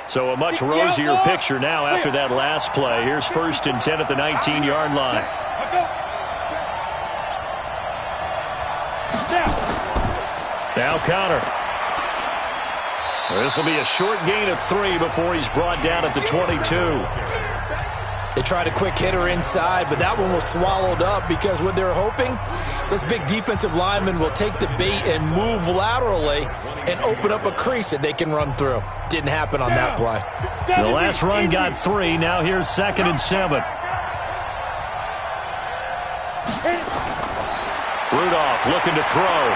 So a much rosier picture now after that last play. Here's 1st and 10 at the 19-yard line. Now Conner. This will be a short gain of 3 before he's brought down at the 22. They tried a quick hitter inside, but that one was swallowed up because what they're hoping, those big defensive linemen will take the bait and move laterally and open up a crease that they can run through. Didn't happen on that play. The last run got 3. Now here's 2nd and 7. Rudolph looking to throw.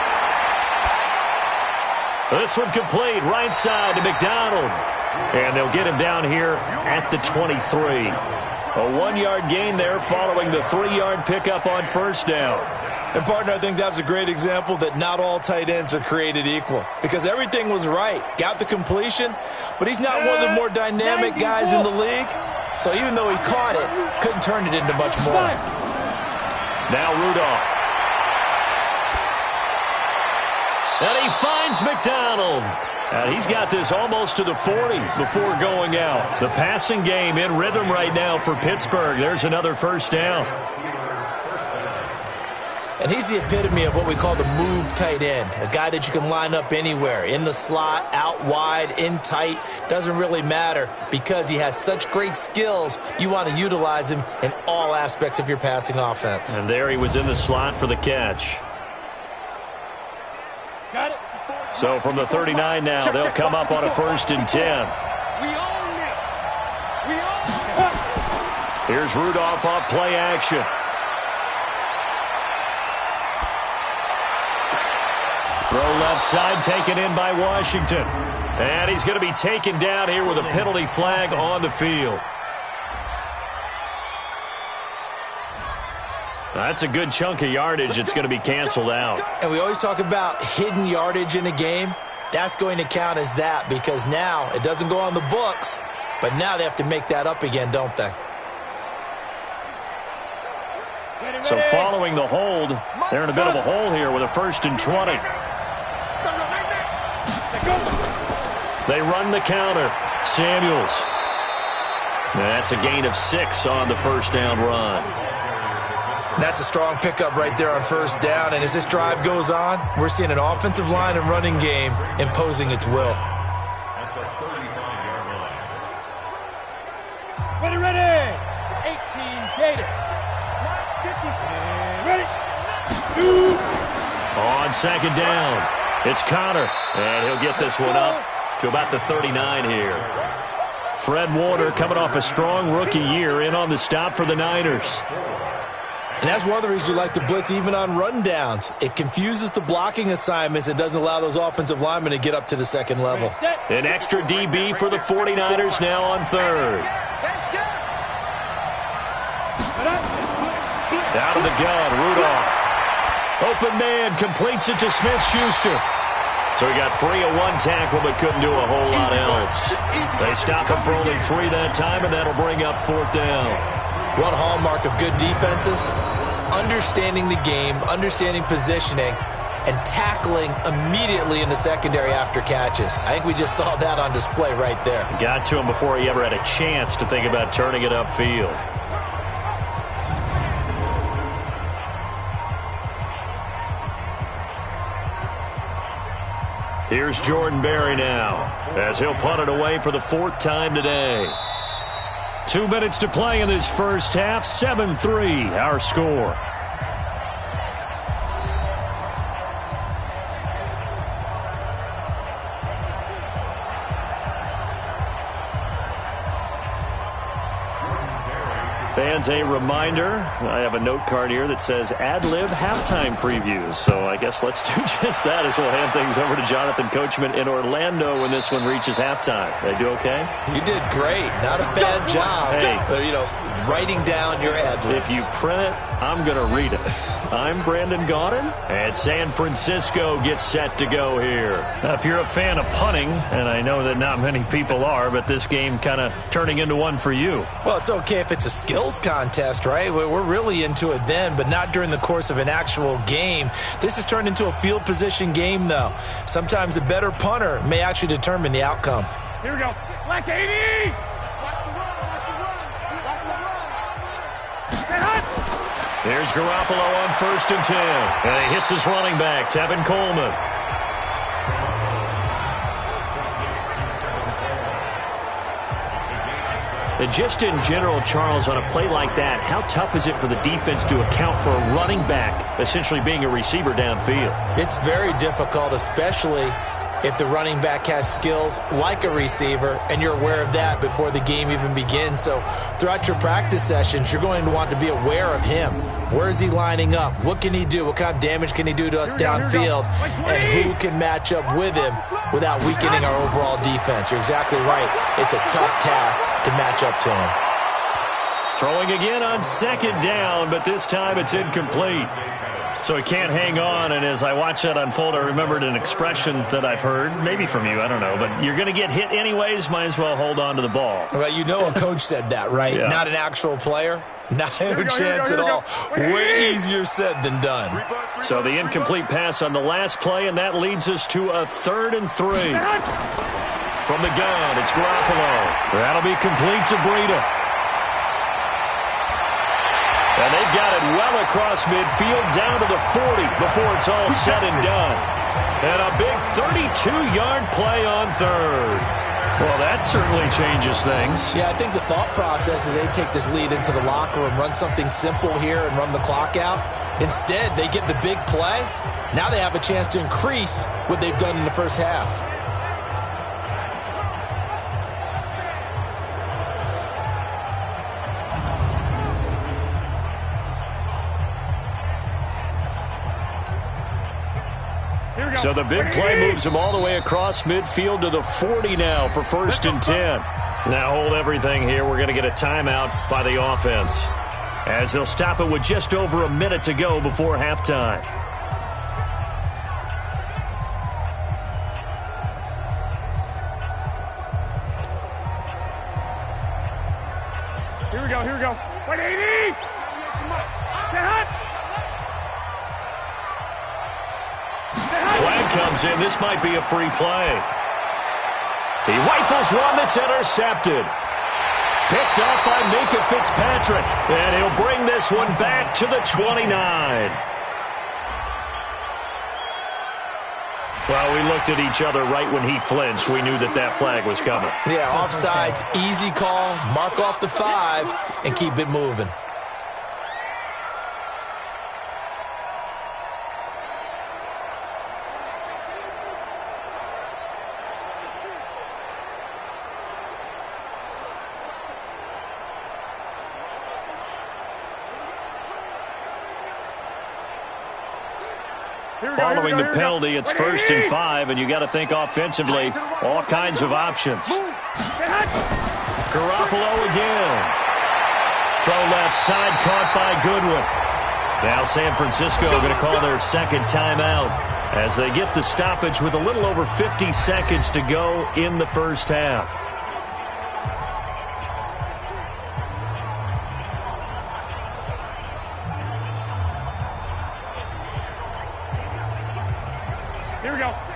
This one complete, right side to McDonald. And they'll get him down here at the 23. A 1-yard gain there following the 3-yard pickup on first down. And, partner, I think that's a great example that not all tight ends are created equal, because everything was right. Got the completion, but he's not one of the more dynamic guys in the league. So even though he caught it, couldn't turn it into much more. Now Rudolph. And he finds McDonald. And he's got this almost to the 40 before going out. The passing game in rhythm right now for Pittsburgh. There's another first down. And he's the epitome of what we call the move tight end, a guy that you can line up anywhere, in the slot, out wide, in tight, doesn't really matter because he has such great skills. You want to utilize him in all aspects of your passing offense. And there he was in the slot for the catch. Got it. So from the 39 now, they'll come up on a 1st and 10. We own it. We own it. Here's Rudolph off play action. Throw left side taken in by Washington. And he's going to be taken down here with a penalty flag on the field. That's a good chunk of yardage. It's going to be canceled out. And we always talk about hidden yardage in a game. That's going to count as that because now it doesn't go on the books, but now they have to make that up again, don't they? So following the hold, they're in a bit of a hole here with a 1st and 20. They run the counter. Samuels. That's a gain of 6 on the 1st down run. That's a strong pickup right there on 1st down. And as this drive goes on, we're seeing an offensive line and running game imposing its will. Ready. 18 Gator. 50. Ready. 2. On 2nd down, it's Connor. And he'll get this one up to about the 39 here. Fred Warner coming off a strong rookie year in on the stop for the Niners. And that's one of the reasons you like to blitz even on rundowns. It confuses the blocking assignments. It doesn't allow those offensive linemen to get up to the 2nd level. An extra DB for the 49ers now on 3rd. Out of the gun, Rudolph. Open man, completes it to Smith-Schuster. So he got free of 1 tackle but couldn't do a whole lot else. They stop him for only 3 that time, and that'll bring up 4th down. One hallmark of good defenses is understanding the game, understanding positioning, and tackling immediately in the secondary after catches. I think we just saw that on display right there. Got to him before he ever had a chance to think about turning it upfield. Here's Jordan Berry now, as he'll punt it away for the 4th time today. 2 minutes to play in this first half. 7-3 our score. Fans, a reminder, I have a note card here that says ad-lib halftime previews. So I guess let's do just that as we'll hand things over to Jonathan Coachman in Orlando when this one reaches halftime. They do okay? You did great. Not a bad job. Hey. Writing down your ad-libs. If you print it, I'm going to read it. I'm Brandon Gaudin, and San Francisco gets set to go here. Now, if you're a fan of punting, and I know that not many people are, but this game kind of turning into one for you. Well, it's okay if it's a skills contest, right? We're really into it then, but not during the course of an actual game. This has turned into a field position game, though. Sometimes the better punter may actually determine the outcome. Here we go. Black 80. Here's Garoppolo on 1st and 10. And he hits his running back, Tevin Coleman. And just in general, Charles, on a play like that, how tough is it for the defense to account for a running back essentially being a receiver downfield? It's very difficult, especially if the running back has skills like a receiver, and you're aware of that before the game even begins. So throughout your practice sessions, you're going to want to be aware of him. Where is he lining up? What can he do? What kind of damage can he do to us downfield? And who can match up with him without weakening our overall defense? You're exactly right. It's a tough task to match up to him. Throwing again on 2nd down, but this time it's incomplete. So he can't hang on, and as I watch that unfold, I remembered an expression that I've heard, maybe from you, I don't know, but you're going to get hit anyways, might as well hold on to the ball. Well, you know a coach said that, right? Yeah. Not an actual player. Not a chance at all. Way easier said than done. So the incomplete pass on the last play, and that leads us to a 3rd and 3. From the gun, it's Garoppolo. That'll be complete to Breida. And they've got it well across midfield down to the 40 before it's all said and done. And a big 32-yard play on third. Well, that certainly changes things. Yeah, I think the thought process is they take this lead into the locker room, run something simple here and run the clock out. Instead, they get the big play. Now they have a chance to increase what they've done in the first half. So the big play moves them all the way across midfield to the 40 now for 1st and 10. Now hold everything here. We're going to get a timeout by the offense, as they'll stop it with just over a minute to go before halftime. Here we go, here we go. 180! Get hot! Flag comes in. This might be a free play. He rifles one that's intercepted. Picked up by Minka Fitzpatrick. And he'll bring this one back to the 29. Well, we looked at each other right when he flinched. We knew that that flag was coming. Yeah, offsides, easy call. Mark off the 5 and keep it moving. Following the penalty, it's 1st and 5, and you got to think offensively, all kinds of options. Garoppolo again. Throw left side, caught by Goodwin. Now San Francisco going to call their second timeout as they get the stoppage with a little over 50 seconds to go in the first half.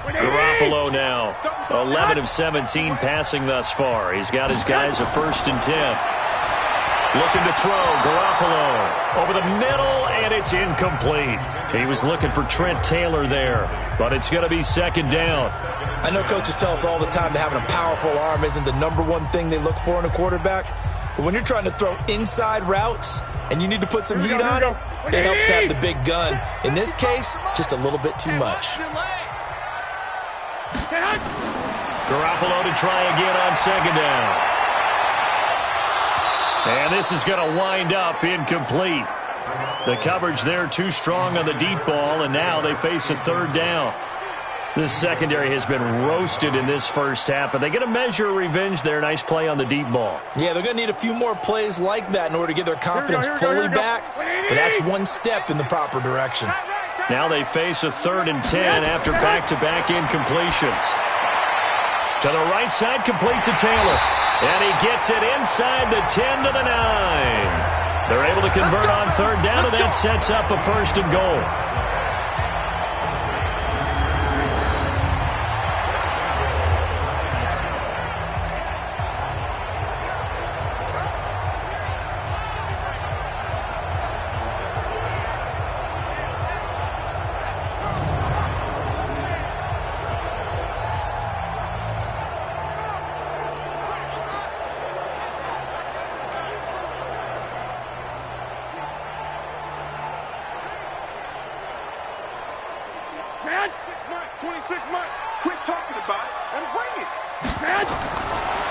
Garoppolo now, 11 of 17 passing thus far. He's got his guys a 1st and 10. Looking to throw, Garoppolo over the middle, and it's incomplete. He was looking for Trent Taylor there, but it's going to be 2nd down. I know coaches tell us all the time that having a powerful arm isn't the #1 thing they look for in a quarterback. But when you're trying to throw inside routes and you need to put some heat on it, it helps have the big gun. In this case, just a little bit too much. Garoppolo to try again on 2nd down. And this is going to wind up incomplete. The coverage there too strong on the deep ball, and now they face a 3rd down. This secondary has been roasted in this first half, but they get a measure of revenge there. Nice play on the deep ball. Yeah, they're going to need a few more plays like that in order to get their confidence fully back, but that's one step in the proper direction. Now they face a 3rd and 10 after back-to-back incompletions. To the right side, complete to Taylor. And he gets it inside the 10 to the 9. They're able to convert on 3rd down, and that sets up a 1st and goal.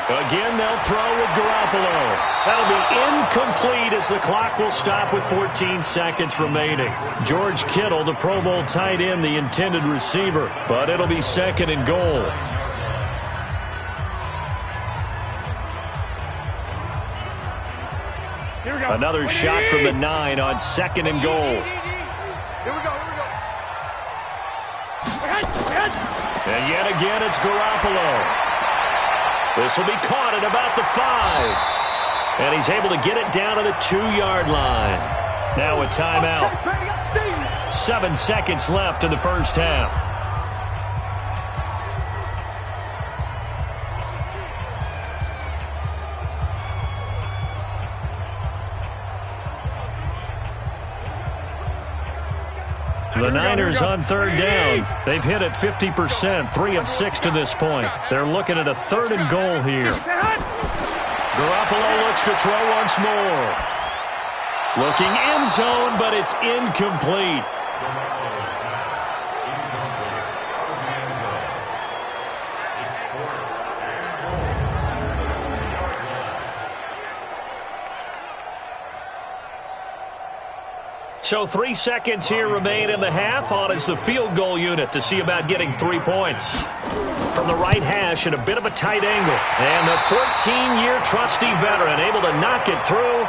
Again, they'll throw with Garoppolo. That'll be incomplete as the clock will stop with 14 seconds remaining. George Kittle, the Pro Bowl tight end, the intended receiver, but it'll be 2nd and goal. Another shot from the 9 on 2nd and goal. And yet again, it's Garoppolo. This will be caught at about the 5. And he's able to get it down to the 2-yard line. Now a timeout. 7 seconds left in the first half. The Niners on third down. They've hit it 50%, 3 of 6 to this point. They're looking at a 3rd and goal here. Garoppolo looks to throw once more. Looking end zone, but it's incomplete. So 3 seconds here remain in the half. On is the field goal unit to see about getting 3 points. From the right hash at a bit of a tight angle. And the 14-year trusty veteran able to knock it through.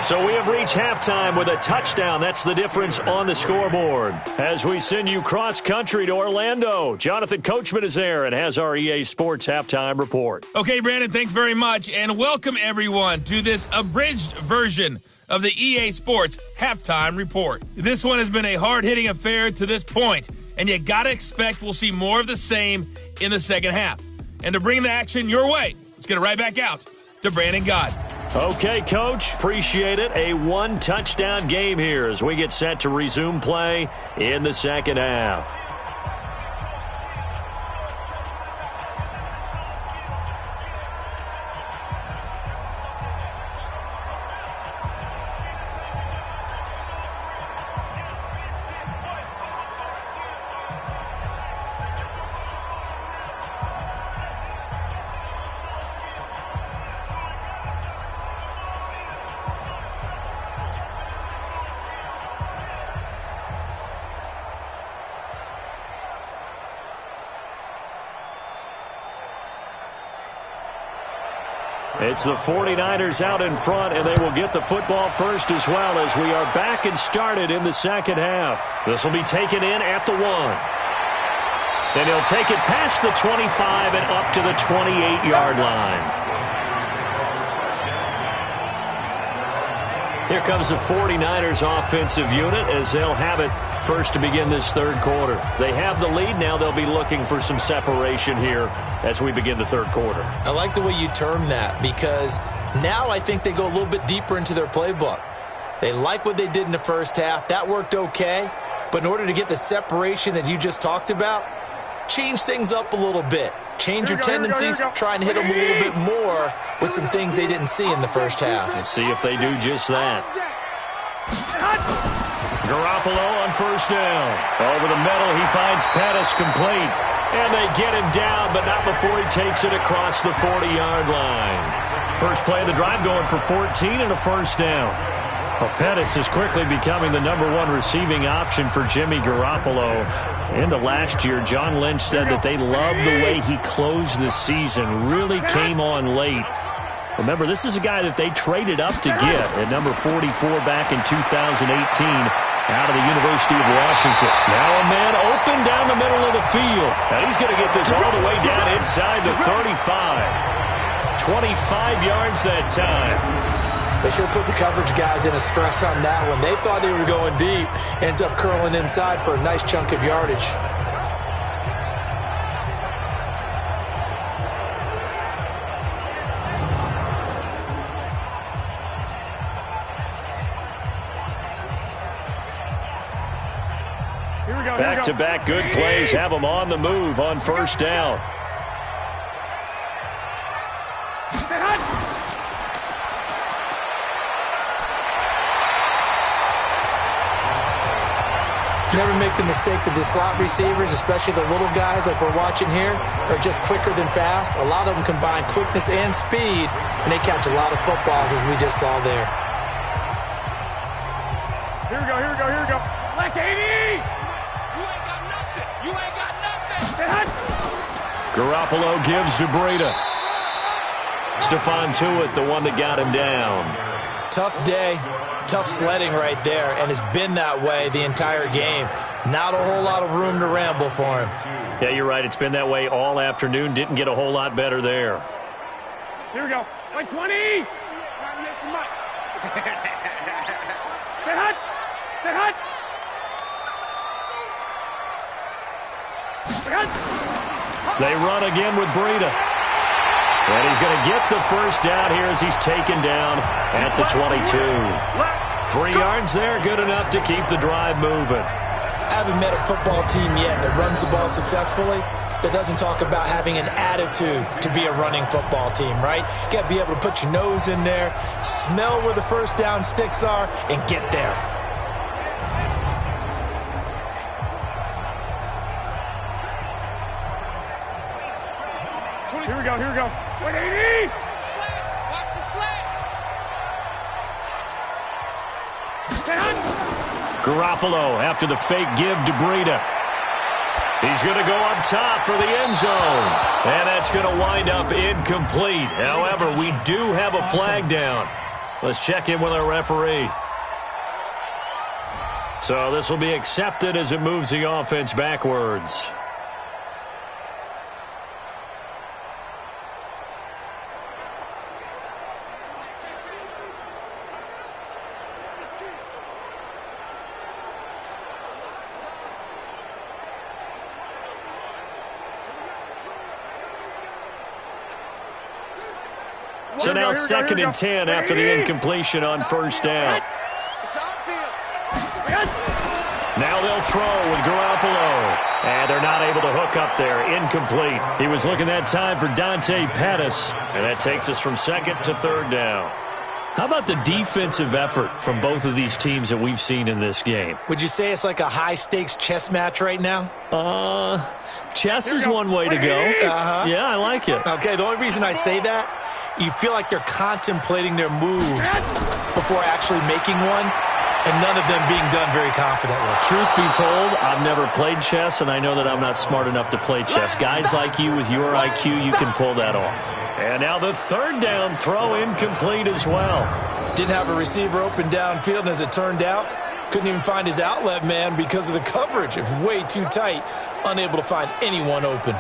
So we have reached halftime with a touchdown. That's the difference on the scoreboard. As we send you cross-country to Orlando, Jonathan Coachman is there and has our EA Sports halftime report. Okay, Brandon, thanks very much. And welcome, everyone, to this abridged version of the EA Sports halftime report. This one has been a hard-hitting affair to this point, and you got to expect we'll see more of the same in the second half. And to bring the action your way, let's get it right back out to Brandon Gott. Okay, Coach, appreciate it. A 1-touchdown game here as we get set to resume play in the second half. It's the 49ers out in front, and they will get the football first as well as we are back and started in the second half. This will be taken in at the 1. Then he'll take it past the 25 and up to the 28-yard line. Here comes the 49ers offensive unit as they'll have it first to begin this third quarter. They have the lead. Now they'll be looking for some separation here as we begin the third quarter. I like the way you term that because now I think they go a little bit deeper into their playbook. They like what they did in the first half. That worked okay. But in order to get the separation that you just talked about, change things up a little bit. Change your tendencies, try and hit them a little bit more with some things they didn't see in the first half. Let's see if they do just that. Garoppolo on first down. Over the middle, he finds Pettis complete. And they get him down, but not before he takes it across the 40-yard line. First play of the drive going for 14 and a first down. Well, Pettis is quickly becoming the #1 receiving option for Jimmy Garoppolo. Into last year, John Lynch said that they loved the way he closed the season, really came on late. Remember, this is a guy that they traded up to get at number 44 back in 2018 out of the University of Washington. Now a man open down the middle of the field. Now he's going to get this all the way down inside the 35. 25 yards that time. They should put the coverage guys in a stress on that one. They thought they were going deep. Ends up curling inside for a nice chunk of yardage. Back-to-back good plays have them on the move on first down. Never make the mistake that the slot receivers, especially the little guys like we're watching here, are just quicker than fast. A lot of them combine quickness and speed, and they catch a lot of footballs, as we just saw there. Here we go, here we go, here we go. Like 80! You ain't got nothing. You ain't got nothing. Garoppolo gives to Breida. Stephon Tuitt, the one that got him down. Tough day. Tough sledding right there, and it's been that way the entire game. Not a whole lot of room to ramble for him. Yeah, you're right. It's been that way all afternoon. Didn't get a whole lot better there. Here we go. Like 20! Say hut! Say hut! Say hut! They run again with Breida. And he's going to get the first down here as he's taken down at the 22. 3 yards there, good enough to keep the drive moving. I haven't met a football team yet that runs the ball successfully that doesn't talk about having an attitude to be a running football team, right? You got to be able to put your nose in there, smell where the first down sticks are, and get there. Here we go, here we go. 180! Watch the slant. Garoppolo after the fake give to Breida. He's going to go up top for the end zone. And that's going to wind up incomplete. However, we do have a flag down. Let's check in with our referee. So this will be accepted as it moves the offense backwards. So now 2nd and 10 after the incompletion on first down. Now they'll throw with Garoppolo. And they're not able to hook up there. Incomplete. He was looking that time for Dante Pettis. And that takes us from 2nd to 3rd down. How about the defensive effort from both of these teams that we've seen in this game? Would you say it's like a high-stakes chess match right now? Chess is one way to go. Yeah, I like it. Okay, the only reason I say that, you feel like they're contemplating their moves before actually making one, and none of them being done very confidently. Truth be told, I've never played chess, and I know that I'm not smart enough to play chess. Guys like you with your IQ, you can pull that off. And now the 3rd down throw incomplete as well. Didn't have a receiver open downfield, and as it turned out, couldn't even find his outlet man because of the coverage. It was way too tight, unable to find anyone open.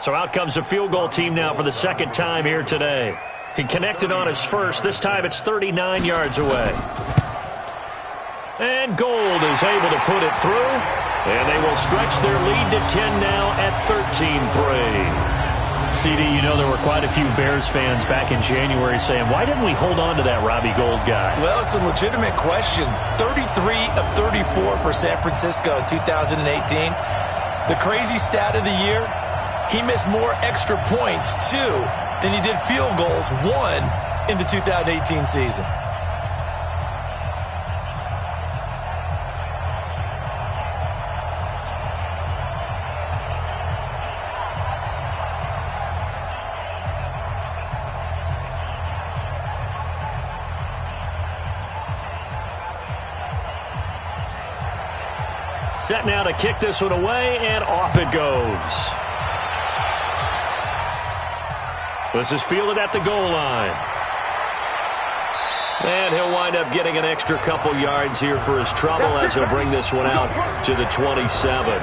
So out comes the field goal team now for the 2nd time here today. He connected on his first. This time it's 39 yards away. And Gold is able to put it through. And they will stretch their lead to 10 now at 13-3. CD, you know there were quite a few Bears fans back in January saying, why didn't we hold on to that Robbie Gold guy? Well, it's a legitimate question. 33 of 34 for San Francisco in 2018. The crazy stat of the year, he missed more extra points, 2, than he did field goals, 1, in the 2018 season. Set now to kick this one away, and off it goes. This is fielded at the goal line. And he'll wind up getting an extra couple yards here for his trouble as he'll bring this one out to the 27.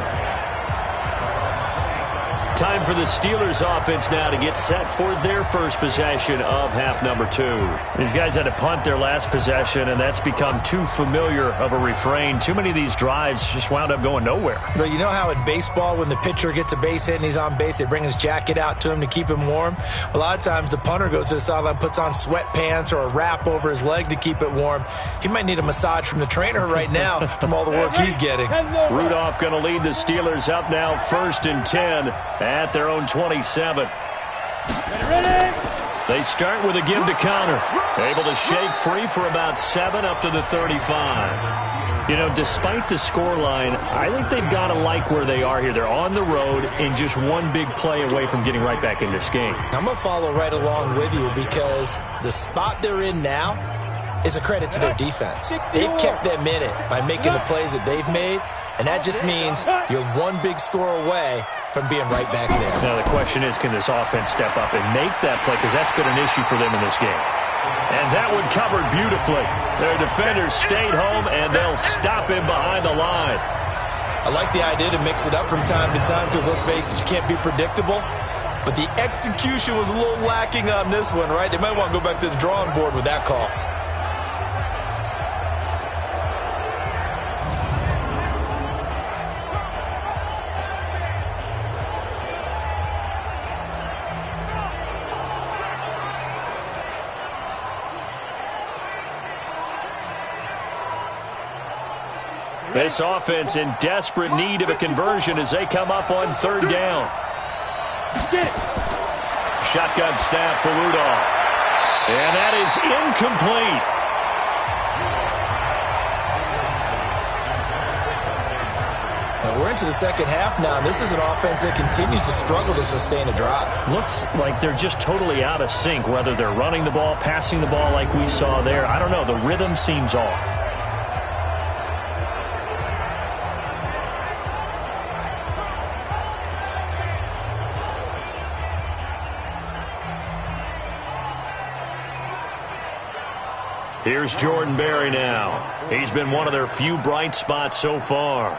Time for the Steelers offense now to get set for their first possession of half number 2. These guys had to punt their last possession, and that's become too familiar of a refrain. Too many of these drives just wound up going nowhere. But you know how in baseball, when the pitcher gets a base hit and he's on base, they bring his jacket out to him to keep him warm? A lot of times the punter goes to the sideline, puts on sweatpants or a wrap over his leg to keep it warm. He might need a massage from the trainer right now from all the work he's getting. Rudolph going to lead the Steelers up now 1st and 10 at their own 27. They start with a give to Connor. Able to shake free for about 7 up to the 35. You know, despite the scoreline, I think they've got to like where they are here. They're on the road and just one big play away from getting right back in this game. I'm going to follow right along with you because the spot they're in now is a credit to their defense. They've kept them in it by making the plays that they've made, and that just means you're one big score away from being right back there. Now the question is, can this offense step up and make that play? Because that's been an issue for them in this game. And that one covered beautifully. Their defenders stayed home, and they'll stop him behind the line. I like the idea to mix it up from time to time because, let's face it, you can't be predictable. But the execution was a little lacking on this one, right? They might want to go back to the drawing board with that call. This offense in desperate need of a conversion as they come up on third down. Shotgun snap for Rudolph. And that is incomplete. We're into the second half now. This is an offense that continues to struggle to sustain a drive. Looks like they're just totally out of sync, whether they're running the ball, passing the ball like we saw there. I don't know. The rhythm seems off. Here's Jordan Berry now. He's been one of their few bright spots so far.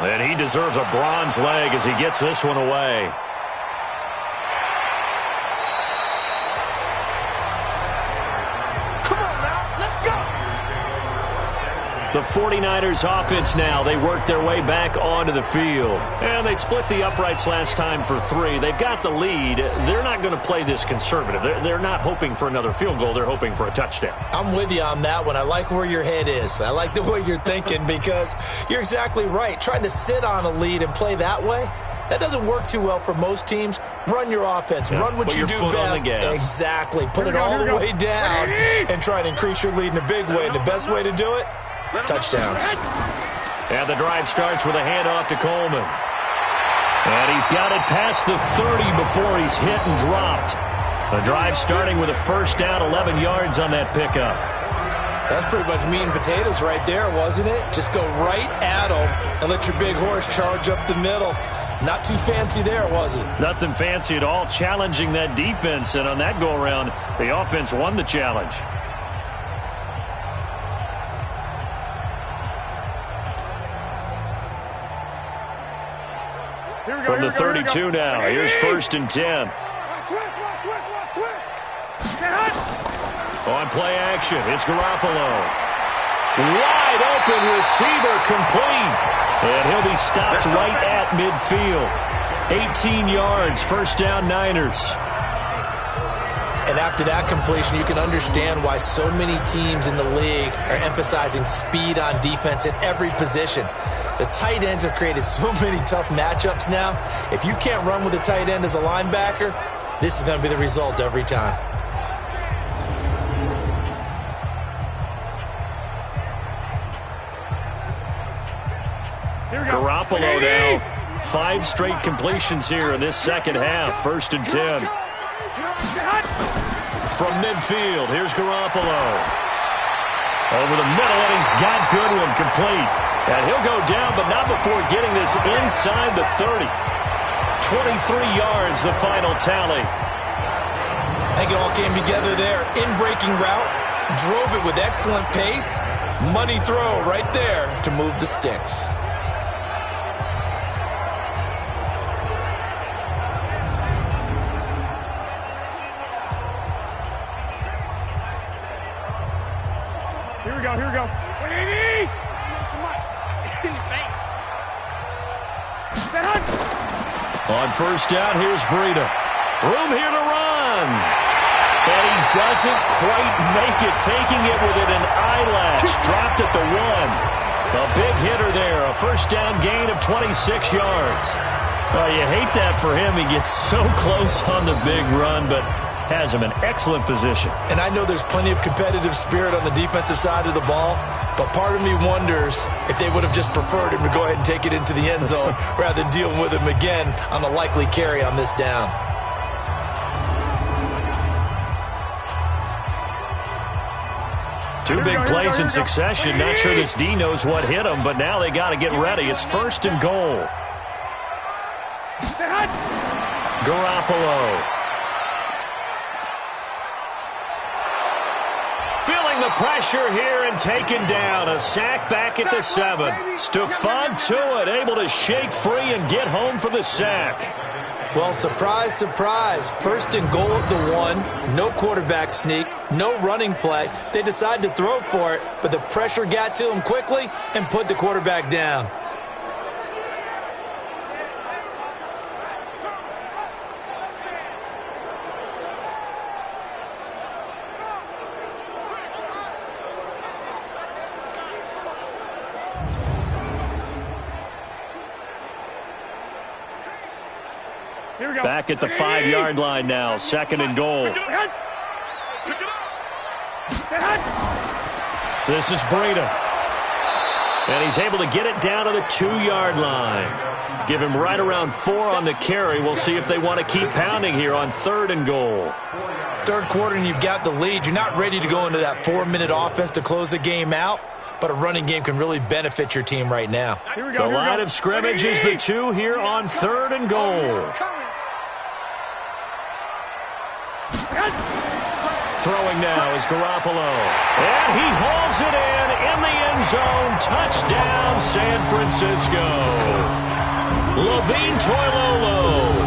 And he deserves a bronze leg as he gets this one away. Come on now, let's go. The 49ers offense now, they work their way back onto the field. And they split the uprights last time for 3. They've got the lead. They're not going to play this conservative. They're not hoping for another field goal. They're hoping for a touchdown. I'm with you on that one. I like where your head is. I like the way you're thinking because you're exactly right. Trying to sit on a lead and play that way, that doesn't work too well for most teams. Run your offense. Yeah, run what you do best. Exactly. Put it all the way down and try to increase your lead in a big way. And the best way to do it, touchdowns. And the drive starts with a handoff to Coleman. And he's got it past the 30 before he's hit and dropped. The drive starting with a first down, 11 yards on that pickup. That's pretty much meat and potatoes right there, wasn't it? Just go right at them and let your big horse charge up the middle. Not too fancy there, was it? Nothing fancy at all, challenging that defense. And on that go-around, the offense won the challenge. From the 32 now, here's 1st and 10. On play action, it's Garoppolo. Wide open receiver complete. And he'll be stopped right at midfield. 18 yards, first down Niners. And after that completion, you can understand why so many teams in the league are emphasizing speed on defense at every position. The tight ends have created so many tough matchups now. If you can't run with a tight end as a linebacker, this is going to be the result every time. Garoppolo now. 5 straight completions here in this second half. 1st and 10. From midfield, here's Garoppolo. Over the middle, and he's got Goodwin complete. And he'll go down, but not before getting this inside the 30. 23 yards, the final tally. I think it all came together there. In-breaking route, drove it with excellent pace. Money throw right there to move the sticks. Here we go. 180! On first down, here's Breida. Room here to run. And he doesn't quite make it, taking it within an eyelash. Dropped at the 1. A big hitter there, a first down gain of 26 yards. Well, you hate that for him. He gets so close on the big run, but has him in excellent position. And I know there's plenty of competitive spirit on the defensive side of the ball, but part of me wonders if they would have just preferred him to go ahead and take it into the end zone rather than dealing with him again on a likely carry on this down. Two big plays in succession. Not sure this D knows what hit him, but now they got to get ready. It's 1st and goal. Garoppolo. Feeling the pressure here and taken down. A sack back at the 7. Stephon Tuitt able to shake free and get home for the sack. Well, surprise, surprise. 1st and goal at the 1. No quarterback sneak. No running play. They decided to throw for it, but the pressure got to them quickly and put the quarterback down. Back at the 5-yard line now, 2nd and goal. This is Breda. And he's able to get it down to the 2-yard line. Give him right around 4 on the carry. We'll see if they want to keep pounding here on 3rd and goal. Third quarter and you've got the lead. You're not ready to go into that 4-minute offense to close the game out, but a running game can really benefit your team right now. The line of scrimmage is the 2 here on 3rd and goal. Throwing now is Garoppolo. And he hauls it in the end zone. Touchdown, San Francisco. Levine Toilolo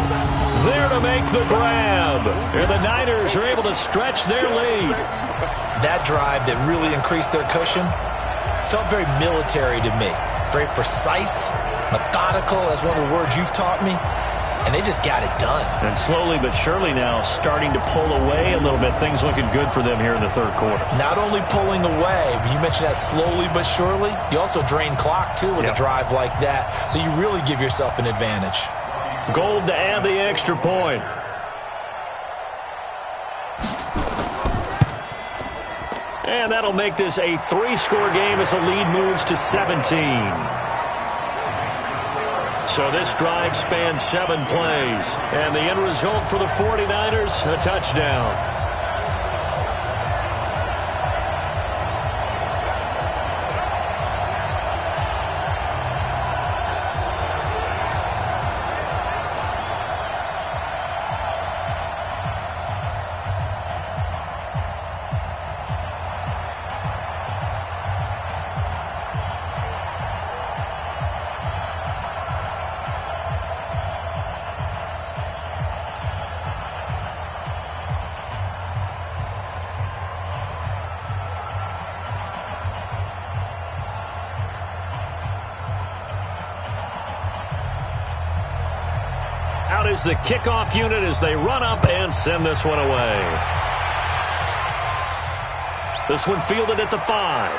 there to make the grab. And the Niners are able to stretch their lead. That drive that really increased their cushion felt very military to me. Very precise, methodical, as one of the words you've taught me. And they just got it done. And slowly but surely now starting to pull away a little bit. Things looking good for them here in the third quarter. Not only pulling away, but you mentioned that slowly but surely. You also drain clock, too, with a drive like that. So you really give yourself an advantage. Gold to add the extra point. And that'll make this a 3-score game as the lead moves to 17. So this drive spans 7 plays. And the end result for the 49ers, a touchdown. Out is the kickoff unit as they run up and send this one away. This one fielded at the 5.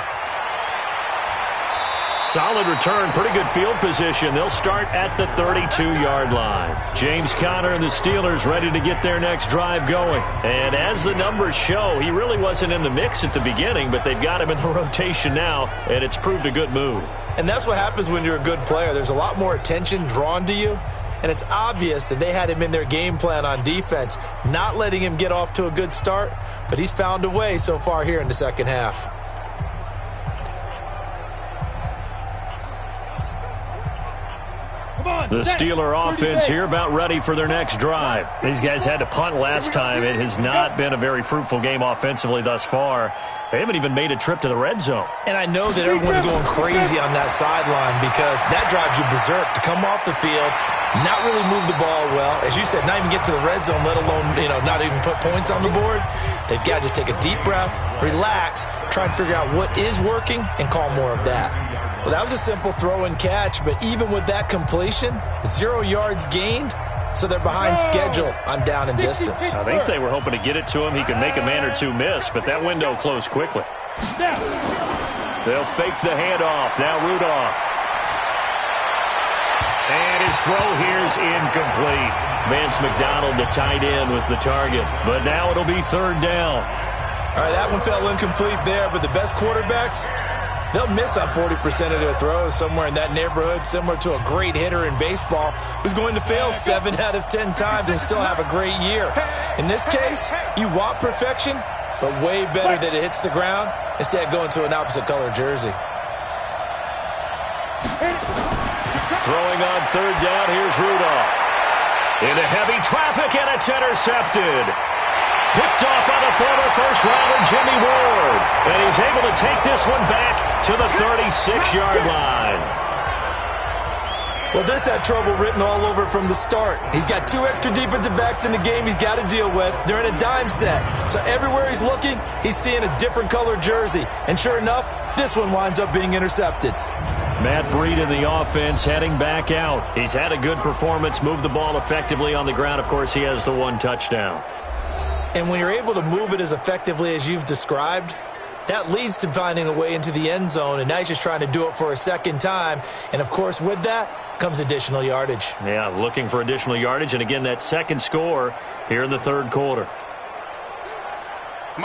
Solid return, pretty good field position. They'll start at the 32-yard line. James Conner and the Steelers ready to get their next drive going. And as the numbers show, he really wasn't in the mix at the beginning, but they've got him in the rotation now, and it's proved a good move. And that's what happens when you're a good player. There's a lot more attention drawn to you. And it's obvious that they had him in their game plan on defense, not letting him get off to a good start, but he's found a way so far here in the second half. The Steeler offense here about ready for their next drive. These guys had to punt last time. It has not been a very fruitful game offensively thus far. They haven't even made a trip to the red zone. And I know that everyone's going crazy on that sideline because that drives you berserk to come off the field, not really move the ball well. As you said, not even get to the red zone, let alone, not even put points on the board. They've got to just take a deep breath, relax, try and figure out what is working, and call more of that. Well, that was a simple throw and catch, but even with that completion, 0 yards gained, so they're behind schedule on down and distance. I think they were hoping to get it to him. He could make a man or two miss, but that window closed quickly. They'll fake the handoff. Now Rudolph. And his throw here's incomplete. Vance McDonald, the tight end, was the target, but now it'll be 3rd down. All right, that one fell incomplete there, but the best quarterbacks, they'll miss on 40% of their throws, somewhere in that neighborhood, similar to a great hitter in baseball who's going to fail 7 out of 10 times and still have a great year. In this case, you want perfection, but way better that it hits the ground instead going to an opposite color jersey. Throwing on 3rd down, here's Rudolph. Into heavy traffic, and it's intercepted. Picked off by the former first-rounder Jimmy Ward. And he's able to take this one back to the 36-yard line. Well, this had trouble written all over from the start. He's got 2 extra defensive backs in the game he's got to deal with. They're in a dime set. So everywhere he's looking, he's seeing a different color jersey. And sure enough, this one winds up being intercepted. Matt Breed in the offense heading back out. He's had a good performance, moved the ball effectively on the ground. Of course, he has the 1 touchdown. And when you're able to move it as effectively as you've described, That leads to finding a way into the end zone, and now he's just trying to do it for a second time. And, of course, with that comes additional yardage. Yeah, looking for additional yardage, and again, that second score here in the third quarter.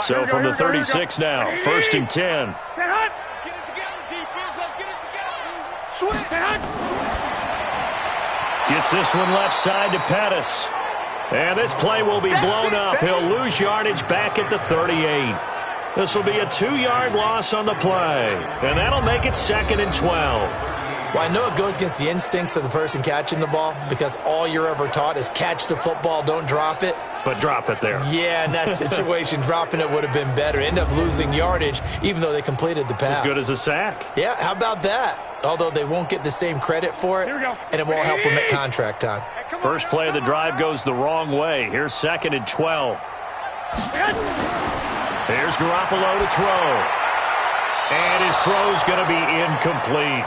So from the 36 now, 1st and 10. Let's get it together, defense. Let's get it together. Gets this one left side to Pettis. And this play will be blown up. He'll lose yardage back at the 38. This will be a 2-yard loss on the play. And that'll make it 2nd and 12. Well, I know it goes against the instincts of the person catching the ball because all you're ever taught is catch the football, don't drop it. But drop it there. Yeah, in that situation, dropping it would have been better. End up losing yardage, even though they completed the pass. As good as a sack. Yeah, how about that? Although they won't get the same credit for it, and it won't help them at contract time. First play of the drive goes the wrong way. Here's 2nd and 12. Here's Garoppolo to throw. And his throw's going to be incomplete.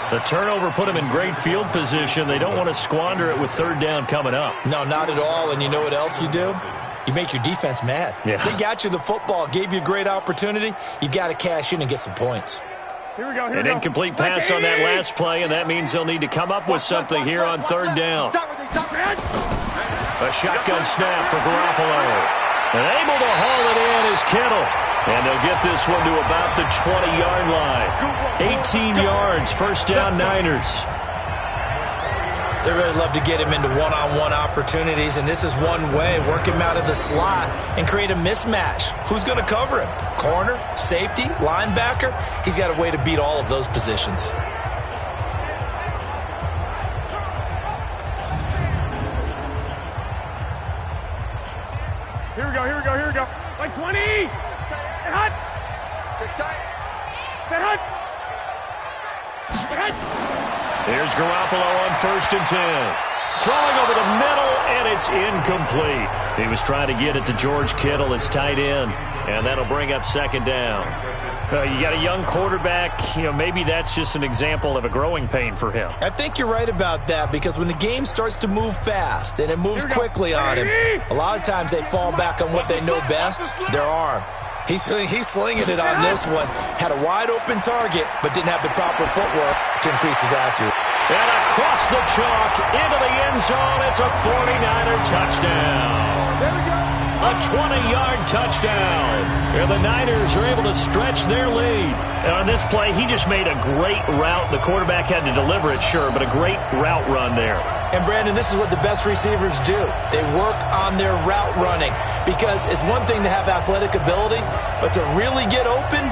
The turnover put him in great field position. They don't want to squander it with 3rd down coming up. No, not at all. And you know what else you do? You make your defense mad. Yeah. They got you the football, gave you a great opportunity. You got to cash in and get some points. Here we go. An incomplete pass on that last play, and that means they'll need to come up with something here on 3rd down. A shotgun snap for Garoppolo. And able to haul it in is Kittle. And they'll get this one to about the 20-yard line. 18 yards, 1st down Niners. They really love to get him into one-on-one opportunities, and this is one way. Work him out of the slot and create a mismatch. Who's going to cover him? Corner, safety, linebacker? He's got a way to beat all of those positions. Here we go, here we go, here we go. Like 20. Set hut. Set hut. Set hut. Here's Garoppolo on 1st and 10. Throwing over the middle, and it's incomplete. He was trying to get it to George Kittle, his tight end, and that'll bring up 2nd down. You got a young quarterback. Maybe that's just an example of a growing pain for him. I think you're right about that because when the game starts to move fast and it moves quickly on him, a lot of times they fall back on what they know best, their arm. He's slinging it on this one. Had a wide-open target, but didn't have the proper footwork to increase his accuracy. And across the chalk, into the end zone, it's a 49er touchdown. There we go. A 20-yard touchdown. And the Niners are able to stretch their lead. And on this play, he just made a great route. The quarterback had to deliver it, sure, but a great route run there. And, Brandon, this is what the best receivers do. They work on their route running because it's one thing to have athletic ability, but to really get open,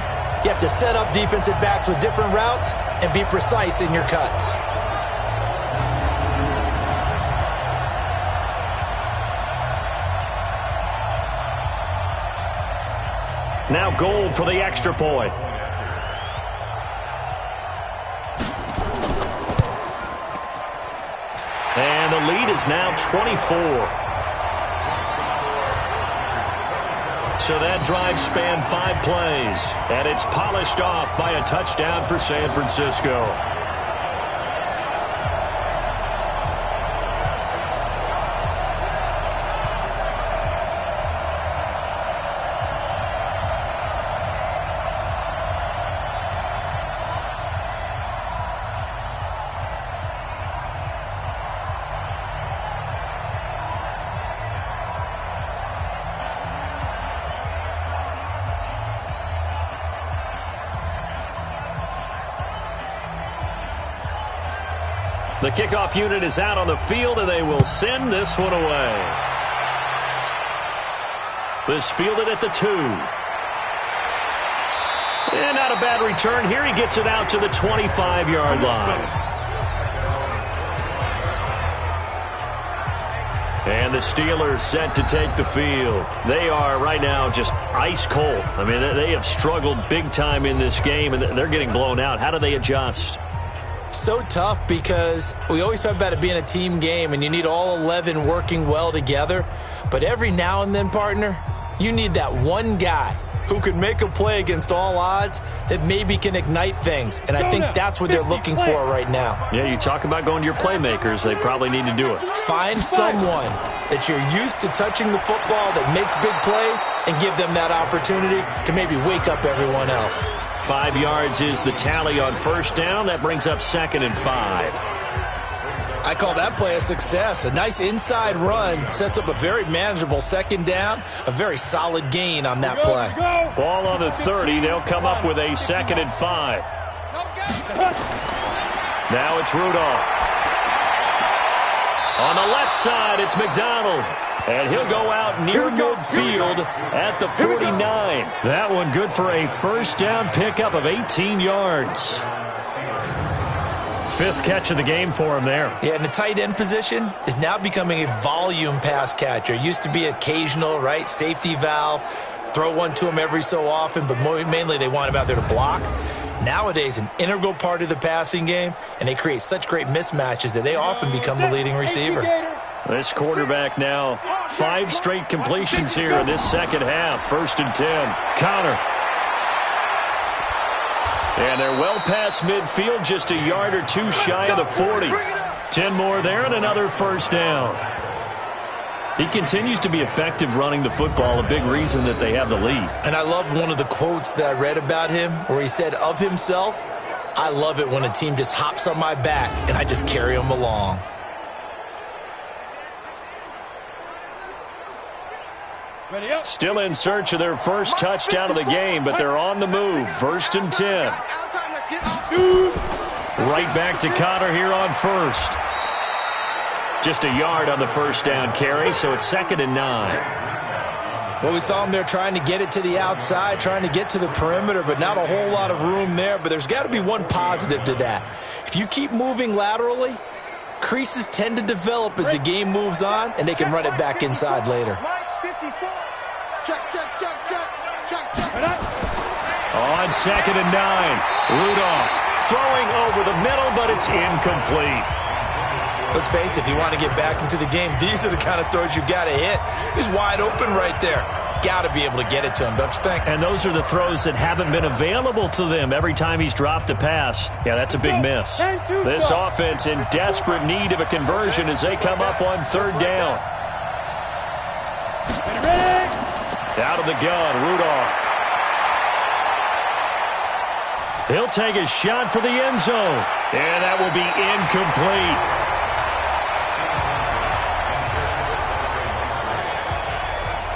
you have to set up defensive backs with different routes and be precise in your cuts. Now Gold for the extra point. And the lead is now 24. So that drive spanned 5 plays, and it's polished off by a touchdown for San Francisco. The kickoff unit is out on the field, and they will send this one away. This fielded at the 2. And not a bad return here. He gets it out to the 25-yard line. And the Steelers set to take the field. They are right now just ice cold. I mean, they have struggled big time in this game, and they're getting blown out. How do they adjust? So tough because we always talk about it being a team game and you need all 11 working well together. But every now and then, partner, you need that one guy who can make a play against all odds that maybe can ignite things. And I think that's what they're looking for right now. Yeah, you talk about going to your playmakers. They probably need to do it. Find someone that you're used to touching the football that makes big plays and give them that opportunity to maybe wake up everyone else. 5 yards is the tally on first down. That brings up 2nd and 5. I call that play a success. A nice inside run sets up a very manageable 2nd down. A very solid gain on that play. Ball on the 30. They'll come up with a 2nd and 5. Now it's Rudolph. On the left side, it's McDonald. And he'll go out near midfield at the 49. That one good for a first down pickup of 18 yards. 5th catch of the game for him there. Yeah, and the tight end position is now becoming a volume pass catcher. It used to be occasional, right? Safety valve. Throw one to him every so often, but mainly they want him out there to block. Nowadays, an integral part of the passing game, and they create such great mismatches that they often become the leading receiver. This quarterback now 5 straight completions here in this second half. 1st and 10. Connor. And they're well past midfield, just a yard or 2 shy of the 40. 10 more there and another first down. He continues to be effective running the football, a big reason that they have the lead. And I love one of the quotes that I read about him where he said of himself, I love it when a team just hops on my back and I just carry them along. Still in search of their first touchdown of the game, but they're on the move. 1st and 10. Right back to Connor here on first. Just a yard on the first down carry, so it's 2nd and 9. Well, we saw him there trying to get it to the outside, trying to get to the perimeter, but not a whole lot of room there. But there's got to be one positive to that. If you keep moving laterally, creases tend to develop as the game moves on, and they can run it back inside later. Check. On 2nd and 9, Rudolph throwing over the middle, but it's incomplete. Let's face it, if you want to get back into the game, these are the kind of throws you got to hit. He's wide open right there. Got to be able to get it to him, don't you think? And those are the throws that haven't been available to them every time he's dropped a pass. Yeah, that's a big miss. This offense in desperate need of a conversion as they come up on 3rd down. Out of the gun, Rudolph. He'll take a shot for the end zone. And that will be incomplete.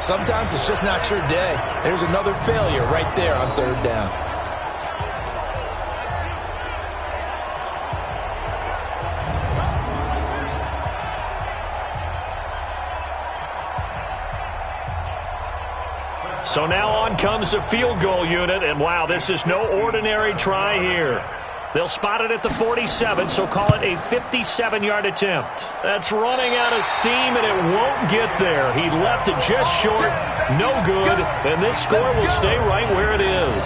Sometimes it's just not your day. There's another failure right there on 3rd down. So now on comes the field goal unit, and wow, this is no ordinary try here. They'll spot it at the 47, so call it a 57-yard attempt. That's running out of steam, and it won't get there. He left it just short, no good, and this score will stay right where it is.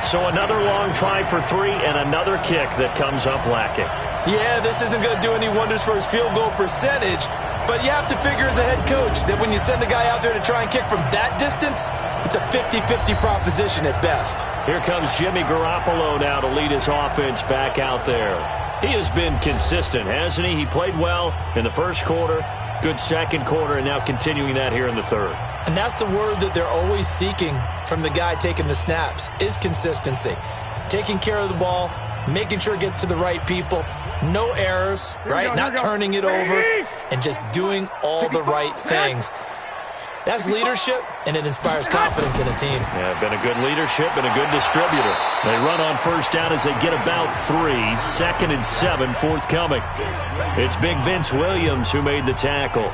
So another long try for 3 and another kick that comes up lacking. Yeah, this isn't going to do any wonders for his field goal percentage, but you have to figure as a head coach that when you send a guy out there to try and kick from that distance, it's a 50-50 proposition at best. Here comes Jimmy Garoppolo now to lead his offense back out there. He has been consistent, hasn't he? He played well in the first quarter, good second quarter, and now continuing that here in the third. And that's the word that they're always seeking from the guy taking the snaps, is consistency. Taking care of the ball, making sure it gets to the right people, no errors, right? Not turning it over, and just doing all the right things. That's leadership, and it inspires confidence in a team. Yeah, been a good leadership and a good distributor. They run on first down as they get about 3. 2nd and 7 forthcoming. It's Big Vince Williams who made the tackle.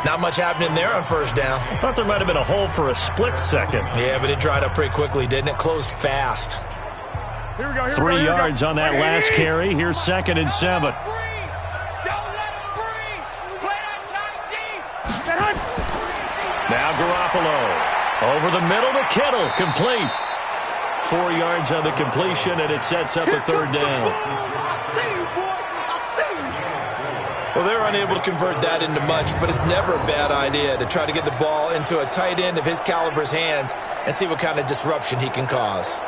Not much happening there on first down. I thought there might have been a hole for a split second. Yeah, but it dried up pretty quickly, didn't it? Closed fast. 3 yards on that last carry. Here's 2nd and 7. Now Garoppolo. Over the middle to Kittle. Complete. 4 yards on the completion, and it sets up a 3rd down. Well, they're unable to convert that into much, but it's never a bad idea to try to get the ball into a tight end of his caliber's hands and see what kind of disruption he can cause.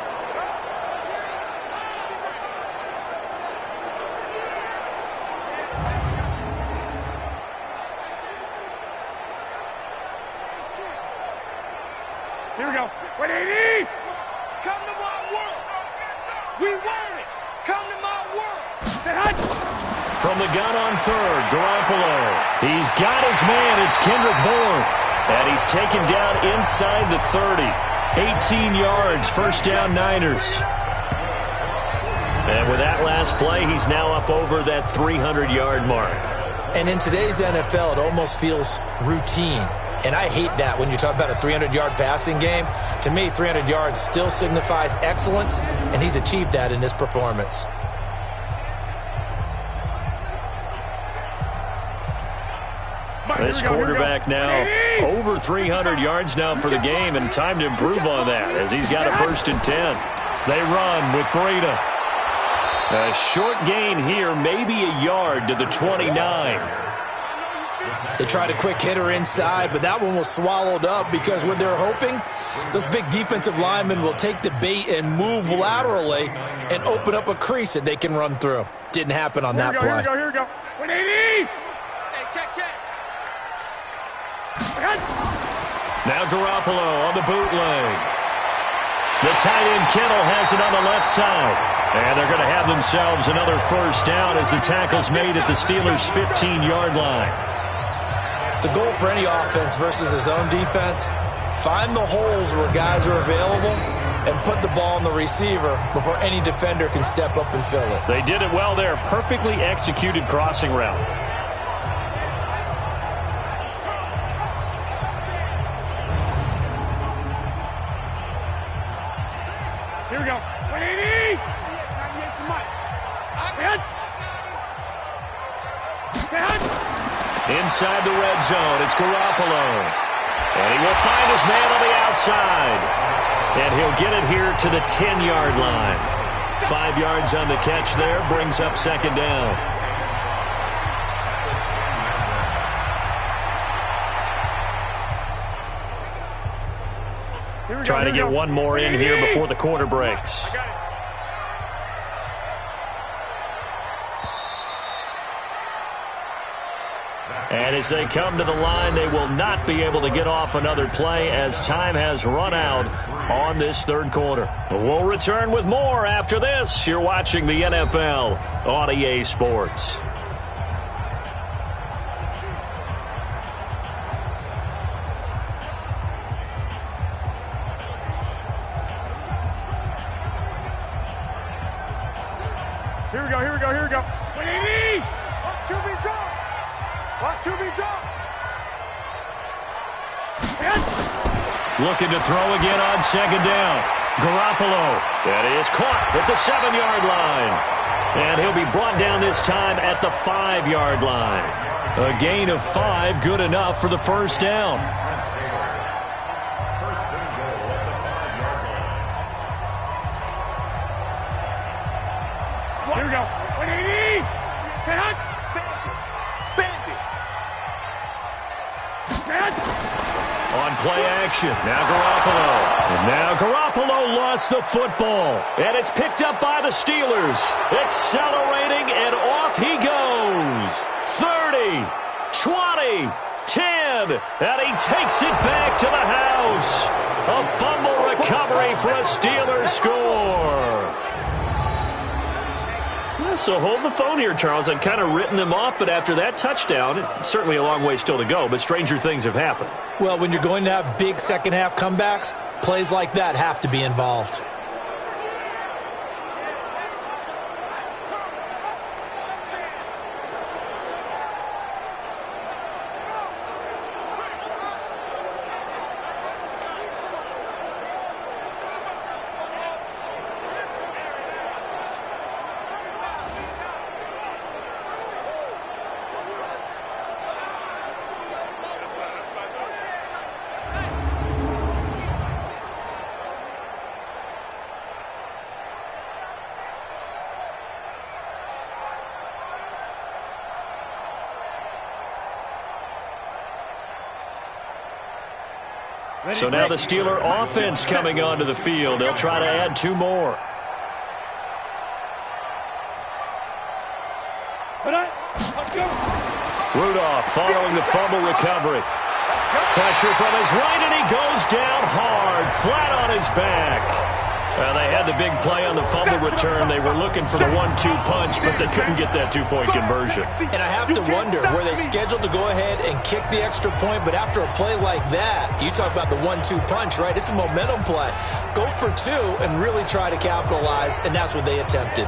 Here we go. 180. Come to my world. We want it. Come to my world. Say hut. From the gun on third, Garoppolo. He's got his man. It's Kendrick Bourne. And he's taken down inside the 30. 18 yards, first down Niners. And with that last play, he's now up over that 300-yard mark. And in today's NFL, it almost feels routine. And I hate that when you talk about a 300-yard passing game. To me, 300 yards still signifies excellence, and he's achieved that in this performance. This quarterback now over 300 yards now for the game, and time to improve on that as he's got a 1st and 10. They run with Breida. A short gain here, maybe a yard to the 29. They tried a quick hitter inside, but that one was swallowed up because what they're hoping, those big defensive linemen will take the bait and move laterally and open up a crease that they can run through. Didn't happen on that play. Here we go. 180. Hey, check. Now Garoppolo on the bootleg. The tight end Kittle has it on the left side. And they're going to have themselves another first down as the tackle's made at the Steelers' 15-yard line. The goal for any offense versus his own defense, find the holes where guys are available and put the ball on the receiver before any defender can step up and fill it. They did it well there. Perfectly executed crossing route. Here we go. 180. Inside the red zone, it's Garoppolo. And he will find his man on the outside. And he'll get it here to the 10-yard line. 5 yards on the catch there, brings up second down. Trying to get one more in here before the quarter breaks. And as they come to the line, they will not be able to get off another play as time has run out on this third quarter. We'll return with more after this. You're watching the NFL on EA Sports. Here we go. 180. QB drop. Watch QB drop. Looking to throw again on second down. Garoppolo. That is caught at the 7-yard line. And he'll be brought down this time at the 5-yard line. A gain of 5, good enough for the first down. Here we go. 180. On play action, now Garoppolo. And now Garoppolo lost the football. And it's picked up by the Steelers. Accelerating, and off he goes. 30, 20, 10. And he takes it back to the house. A fumble recovery for a Steelers score. So hold the phone here, Charles. I'd kind of written them off, but after that touchdown, it's certainly a long way still to go, but stranger things have happened. Well, when you're going to have big second-half comebacks, plays like that have to be involved. So now the Steeler offense coming onto the field. They'll try to add 2 more. Rudolph following the fumble recovery. Pressure from his right, and he goes down hard, flat on his back. Well, they had the big play on the fumble return. They were looking for the 1-2 punch, but they couldn't get that two-point conversion. And I have to wonder, were they scheduled to go ahead and kick the extra point? But after a play like that, you talk about the 1-2 punch, right? It's a momentum play. Go for two and really try to capitalize, and that's what they attempted.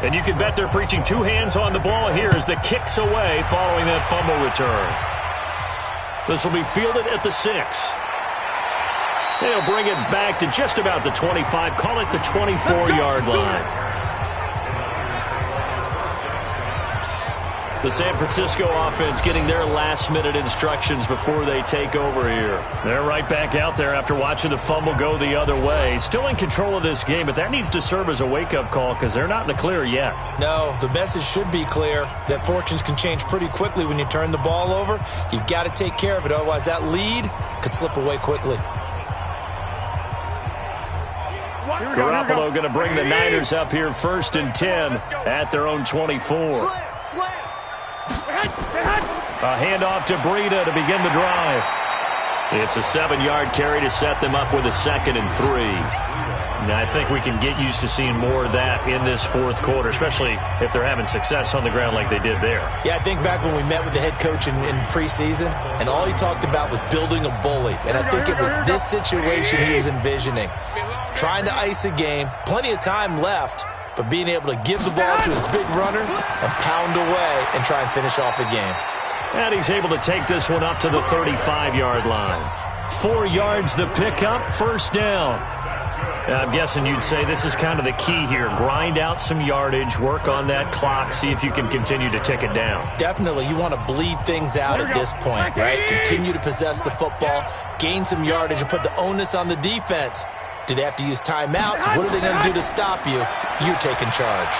And you can bet they're preaching two hands on the ball here as the kick's away following that fumble return. This will be fielded at the 6. They'll bring it back to just about the 25, call it the 24-yard line. The San Francisco offense getting their last-minute instructions before they take over here. They're right back out there after watching the fumble go the other way. Still in control of this game, but that needs to serve as a wake-up call because they're not in the clear yet. No, the message should be clear that fortunes can change pretty quickly when you turn the ball over. You've got to take care of it, otherwise that lead could slip away quickly. Garoppolo going to bring the Niners up here 1st and 10 at their own 24. A handoff to Breida to begin the drive. It's a 7-yard carry to set them up with a 2nd and 3. Now, I think we can get used to seeing more of that in this fourth quarter, especially if they're having success on the ground like they did there. Yeah, I think back when we met with the head coach in preseason, and all he talked about was building a bully. And I think it was this situation he was envisioning. Trying to ice a game, plenty of time left, but being able to give the ball to his big runner and pound away and try and finish off a game. And he's able to take this one up to the 35-yard line. 4 yards the pickup, 1st down. I'm guessing you'd say this is kind of the key here. Grind out some yardage, work on that clock, see if you can continue to tick it down. Definitely. You want to bleed things out at this point, right? Continue to possess the football, gain some yardage, and put the onus on the defense. Do they have to use timeouts? What are they going to do to stop you? You're taking charge.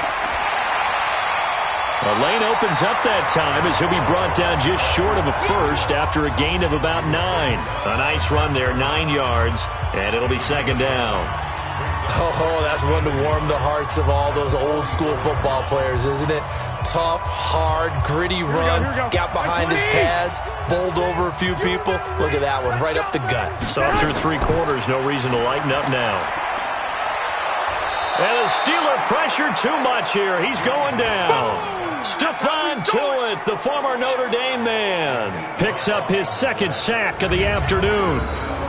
The lane opens up that time as he'll be brought down just short of a first after a gain of about 9. A nice run there, 9 yards, and it'll be 2nd down. Oh, that's one to warm the hearts of all those old school football players, isn't it? Tough, hard, gritty run, got behind his pads, bowled over a few people. Look at that one, right up the gut. So through 3 quarters, no reason to lighten up now. And the Steeler pressure too much here. He's going down. Stephon Tuitt, the former Notre Dame man, picks up his 2nd sack of the afternoon.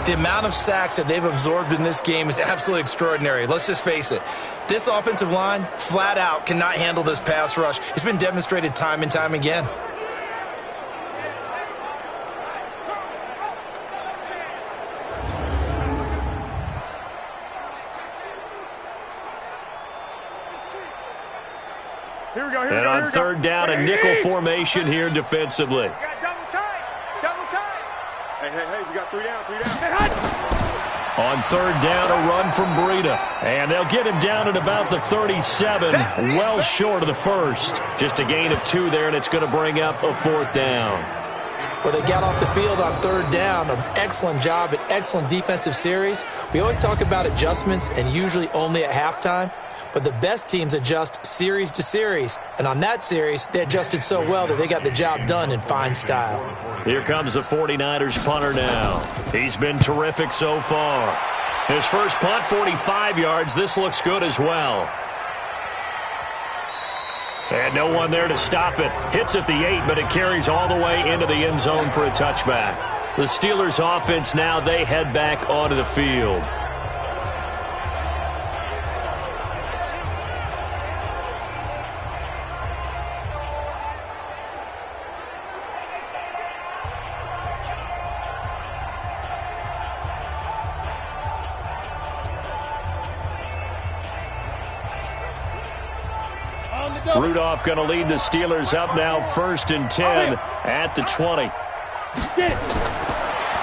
The amount of sacks that they've absorbed in this game is absolutely extraordinary. Let's just face it. This offensive line, flat out, cannot handle this pass rush. It's been demonstrated time and time again. Here we go, here and we go, on here we go. 3rd down, a nickel formation here defensively. Double tight. Hey, we got 3 down. On 3rd down, a run from Breida. And they'll get him down at about the 37, well short of the first. Just a gain of 2 there, and it's going to bring up a 4th down. Well, they got off the field on 3rd down. An excellent job, an excellent defensive series. We always talk about adjustments, and usually only at halftime. But the best teams adjust series to series. And on that series, they adjusted so well that they got the job done in fine style. Here comes the 49ers punter now. He's been terrific so far. His first punt, 45 yards. This looks good as well. And no one there to stop it. Hits at the 8, but it carries all the way into the end zone for a touchback. The Steelers offense now, they head back onto the field. Rudolph going to lead the Steelers up now 1st and 10 at the 20.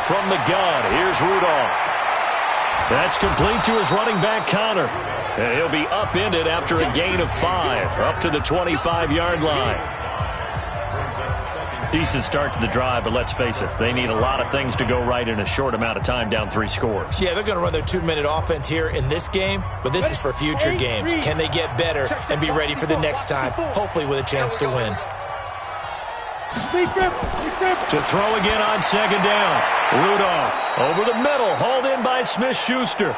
from the gun. Here's Rudolph. That's complete to his running back, Connor. And he'll be upended after a gain of 5, up to the 25-yard line. Decent start to the drive, but let's face it, they need a lot of things to go right in a short amount of time, down 3 scores. Yeah, they're going to run their 2-minute offense here in this game, but this is for future games. Can they get better and be ready for the next time, hopefully with a chance to win? To throw again on 2nd down. Rudolph over the middle, hauled in by Smith-Schuster.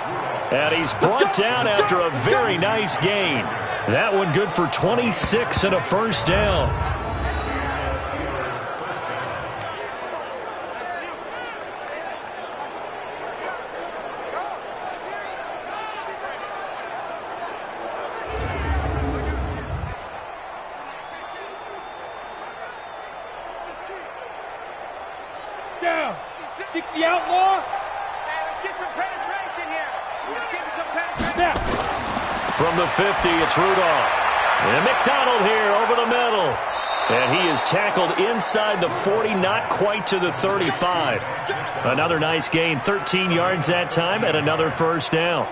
And he's brought down after a very nice gain. That one good for 26 and a first down. Down. 60 outlaw. Let's get some penetration here. Let's get some penetration. Now. From the 50, it's Rudolph. And McDonald here over the middle. And he is tackled inside the 40, not quite to the 35. Another nice gain, 13 yards that time, and another first down.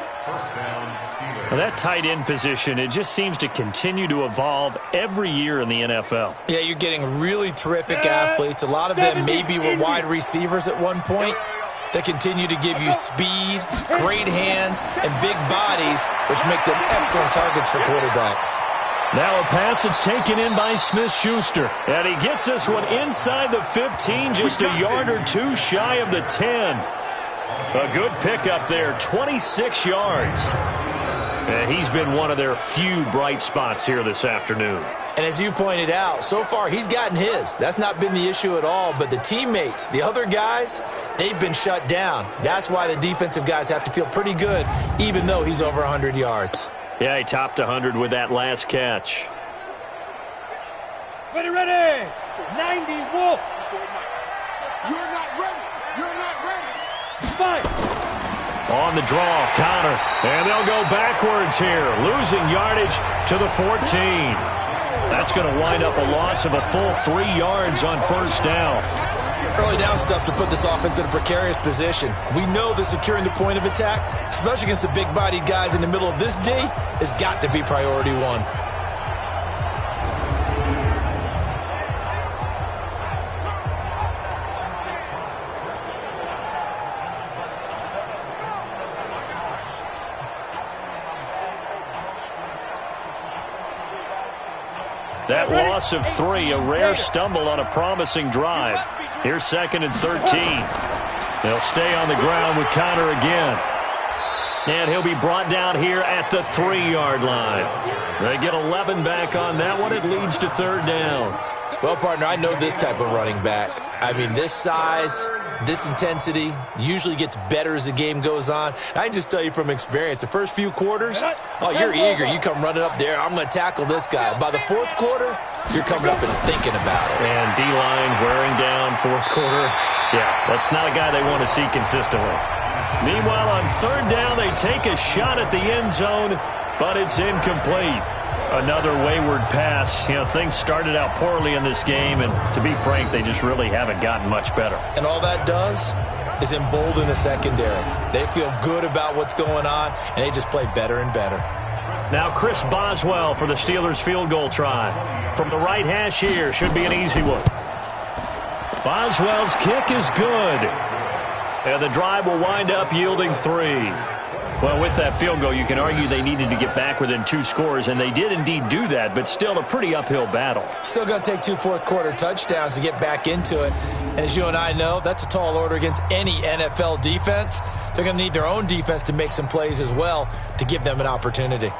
Well, that tight end position, it just seems to continue to evolve every year in the NFL. Yeah, you're getting really terrific athletes. A lot of them maybe were wide receivers at one point. They continue to give you speed, great hands, and big bodies, which make them excellent targets for quarterbacks. Now a pass that's taken in by Smith-Schuster. And he gets this one inside the 15, just a yard or 2 shy of the 10. A good pickup there, 26 yards. And he's been one of their few bright spots here this afternoon. And as you pointed out, so far he's gotten his. That's not been the issue at all. But the teammates, the other guys, they've been shut down. That's why the defensive guys have to feel pretty good, even though he's over 100 yards. Yeah, he topped 100 with that last catch. Ready, 90, Wolf. You're not ready. You're not ready. Fight. On the draw, Connor. And they'll go backwards here, losing yardage to the 14. That's going to wind up a loss of a full 3 yards on first down. Early down stuff to put this offense in a precarious position. We know that securing the point of attack, especially against the big-bodied guys in the middle of this day, has got to be priority 1. That loss of 3, a rare stumble on a promising drive. Here's 2nd and 13. They'll stay on the ground with Connor again. And he'll be brought down here at the 3-yard line. They get 11 back on that one. It leads to 3rd down. Well, partner, I know this type of running back. I mean, this size, this intensity usually gets better as the game goes on. I can just tell you from experience, the first few quarters, oh, you're eager. You come running up there, I'm going to tackle this guy. By the 4th quarter, you're coming up and thinking about it. And D-line wearing down 4th quarter. Yeah, that's not a guy they want to see consistently. Meanwhile, on 3rd down, they take a shot at the end zone, but it's incomplete. Another wayward pass. You know, things started out poorly in this game, and to be frank, they just really haven't gotten much better. And all that does is embolden the secondary. They feel good about what's going on, and they just play better and better. Now Chris Boswell for the Steelers field goal try. From the right hash here, should be an easy one. Boswell's kick is good. And the drive will wind up yielding 3. Well, with that field goal, you can argue they needed to get back within 2 scores, and they did indeed do that, but still a pretty uphill battle. Still going to take 2 fourth-quarter touchdowns to get back into it. And as you and I know, that's a tall order against any NFL defense. They're going to need their own defense to make some plays as well to give them an opportunity.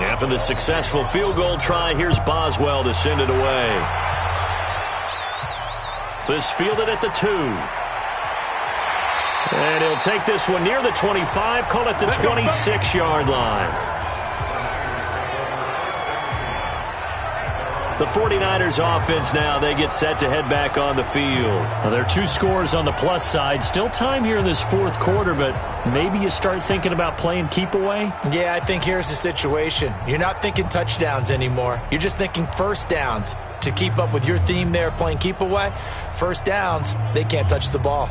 After the successful field goal try, here's Boswell to send it away. This fielded at the 2. And he'll take this one near the 25, call it the 26-yard line. The 49ers offense now, they get set to head back on the field. Now, there are 2 scores on the plus side. Still time here in this fourth quarter, but maybe you start thinking about playing keep away? Yeah, I think here's the situation. You're not thinking touchdowns anymore. You're just thinking first downs. To keep up with your theme there, playing keep away, first downs, they can't touch the ball.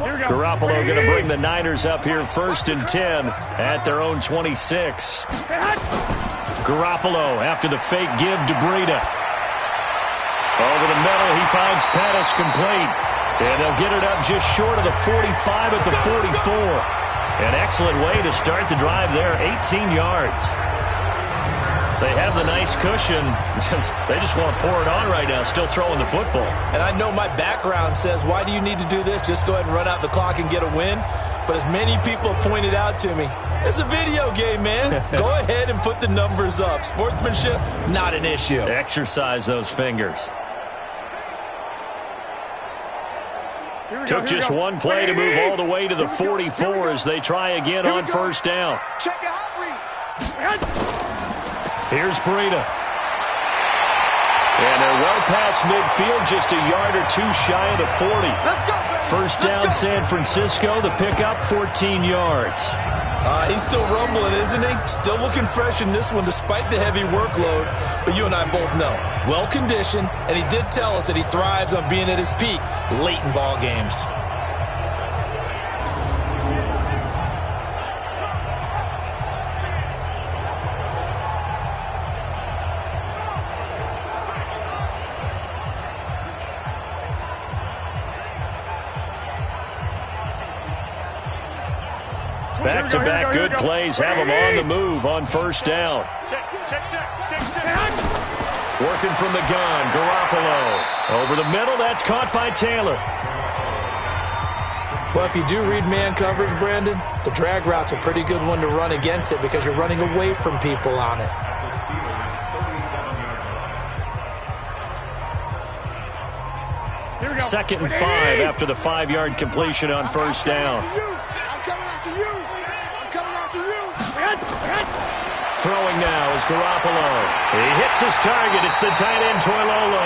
Garoppolo going to bring the Niners up here 1st and 10 at their own 26. Garoppolo after the fake give to Breida. Over the middle, he finds Pettis complete. And they'll get it up just short of the 45 at the 44. An excellent way to start the drive there, 18 yards. They have the nice cushion. They just want to pour it on right now, still throwing the football. And I know my background says, why do you need to do this? Just go ahead and run out the clock and get a win. But as many people pointed out to me, it's a video game, man. Go ahead and put the numbers up. Sportsmanship, not an issue. Exercise those fingers. Took just one play to move all the way to the 44 as they try again on first down. Check the hot read. Here's Breida. And they're well past midfield, just a yard or 2 shy of the 40. First down, San Francisco. The pickup, 14 yards. He's still rumbling, isn't he? Still looking fresh in this one despite the heavy workload. But you and I both know, well-conditioned, and he did tell us that he thrives on being at his peak late in ball games. Back-to-back good plays have them on the move on first down. Working from the gun, Garoppolo. Over the middle, that's caught by Taylor. Well, if you do read man coverage, Brandon, the drag route's a pretty good one to run against it because you're running away from people on it. Second and 5 after the 5-yard completion on first down. Throwing now is Garoppolo. He hits his target. It's the tight end, Toilolo.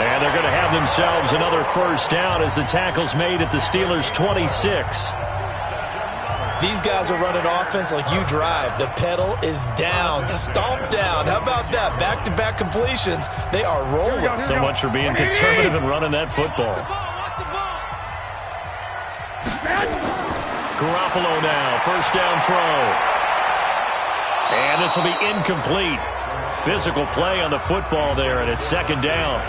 And they're going to have themselves another first down as the tackle's made at the Steelers' 26. These guys are running offense like you drive. The pedal is down, stomp down. How about that? Back-to-back completions. They are rolling. So much for being conservative and running that football. Garoppolo now, first down throw. And this will be incomplete. Physical play on the football there, and it's second down.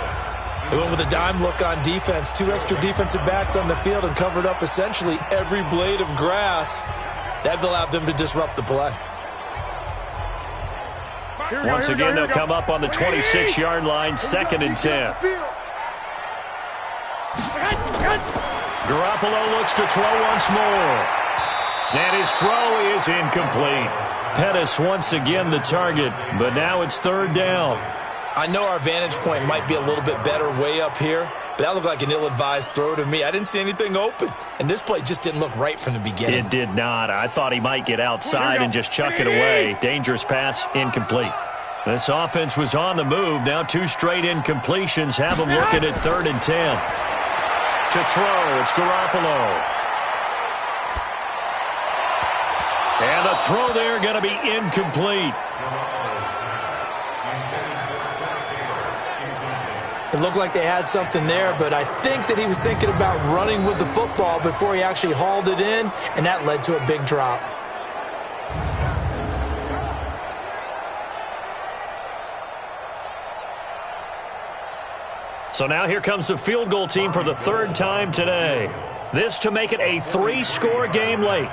They went with a dime look on defense. 2 extra defensive backs on the field and covered up essentially every blade of grass. That allowed them to disrupt the play. Once again, they'll come up on the 26-yard line, second and 10. Garoppolo looks to throw once more. And his throw is incomplete. Pettis once again the target, but now it's third down. I know our vantage point might be a little bit better way up here, but that looked like an ill-advised throw to me. I didn't see anything open, and this play just didn't look right from the beginning. It did not. I thought he might get outside and just chuck it away. Dangerous pass, incomplete. This offense was on the move. Now 2 straight incompletions have them looking at third and 10. To throw, it's Garoppolo. And the throw there going to be incomplete. It looked like they had something there, but I think that he was thinking about running with the football before he actually hauled it in, and that led to a big drop. So now here comes the field goal team for the 3rd time today. This to make it a 3-score game late.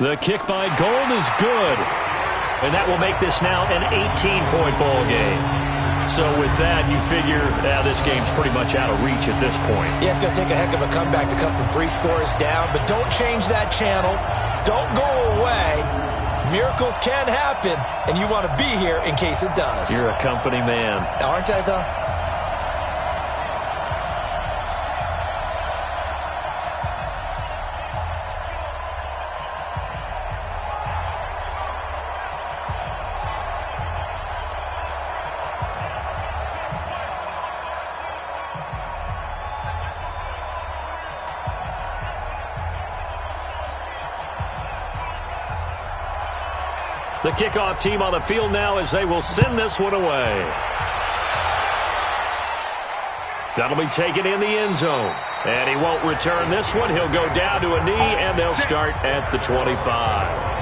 The kick by Gold is good. And that will make this now an 18-point ball game. So with that, you figure this game's pretty much out of reach at this point. Yeah, it's going to take a heck of a comeback to come from 3 scores down. But don't change that channel. Don't go away. Miracles can happen, and you want to be here in case it does. You're a company man. Aren't I, though? The kickoff team on the field now as they will send this one away. That'll be taken in the end zone. And he won't return this one. He'll go down to a knee, and they'll start at the 25.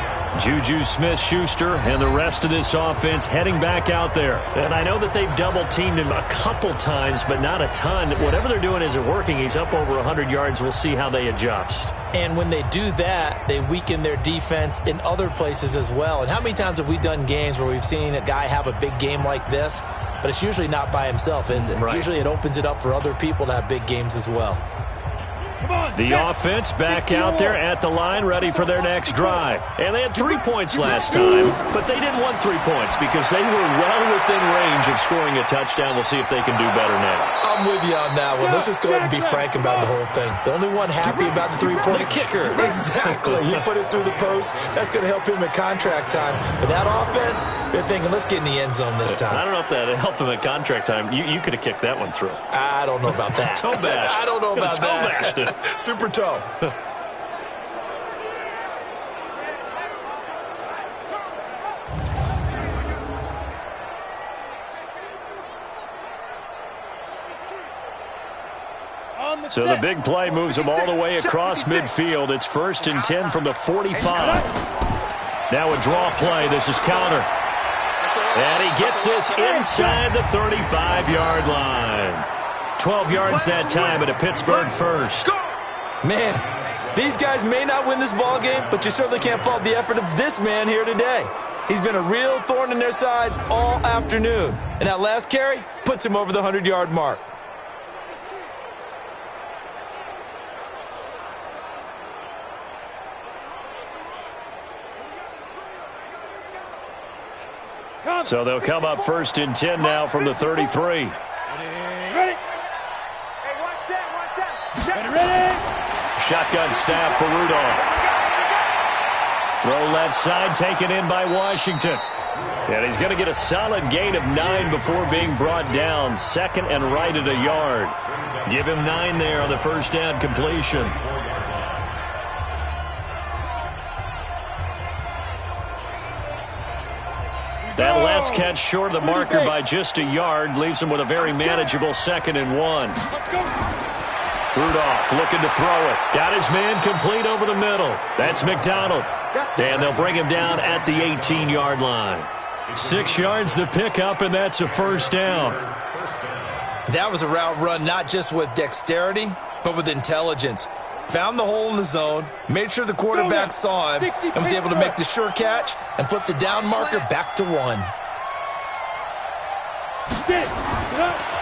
Juju Smith-Schuster and the rest of this offense heading back out there. And I know that they've double-teamed him a couple times, but not a ton. Whatever they're doing isn't working. He's up over 100 yards. We'll see how they adjust. And when they do that, they weaken their defense in other places as well. And how many times have we done games where we've seen a guy have a big game like this, but it's usually not by himself, is it? Right. Usually it opens it up for other people to have big games as well. The offense back out there at the line, ready for their next drive. And they had 3 points last time, but they didn't want 3 points because they were well within range of scoring a touchdown. We'll see if they can do better now. I'm with you on that one. Let's just go ahead and be frank about the whole thing. The only one happy about the three-point kicker. Exactly. He put it through the post. That's going to help him at contract time. But that offense, they're thinking, let's get in the end zone this time. I don't know if that helped him at contract time. You could have kicked that one through. I don't know about that. Toe bash. I don't know about toe that. Bashed it. Super toe. So the big play moves them all the way across midfield. It's 1st and 10 from the 45. Now a draw play. This is counter. And he gets this inside the 35-yard line. 12 yards that time at a Pittsburgh first. Man, these guys may not win this ball game, but you certainly can't fault the effort of this man here today. He's been a real thorn in their sides all afternoon. And that last carry puts him over the 100-yard mark. So they'll come up 1st and 10 now from the 33. Ready? Hey, one set. Ready? Shotgun snap for Rudolph. Throw left side, taken in by Washington. And he's going to get a solid gain of 9 before being brought down. 2nd and right at a yard. Give him 9 there on the first down completion. That last catch short of the marker by just a yard leaves him with a very manageable 2nd and 1. Rudolph looking to throw it. Got his man complete over the middle. That's McDonald. And they'll bring him down at the 18-yard line. 6 yards the pickup, and that's a first down. That was a route run not just with dexterity, but with intelligence. Found the hole in the zone, made sure the quarterback saw him, and was able to make the sure catch and flip the down marker back to 1.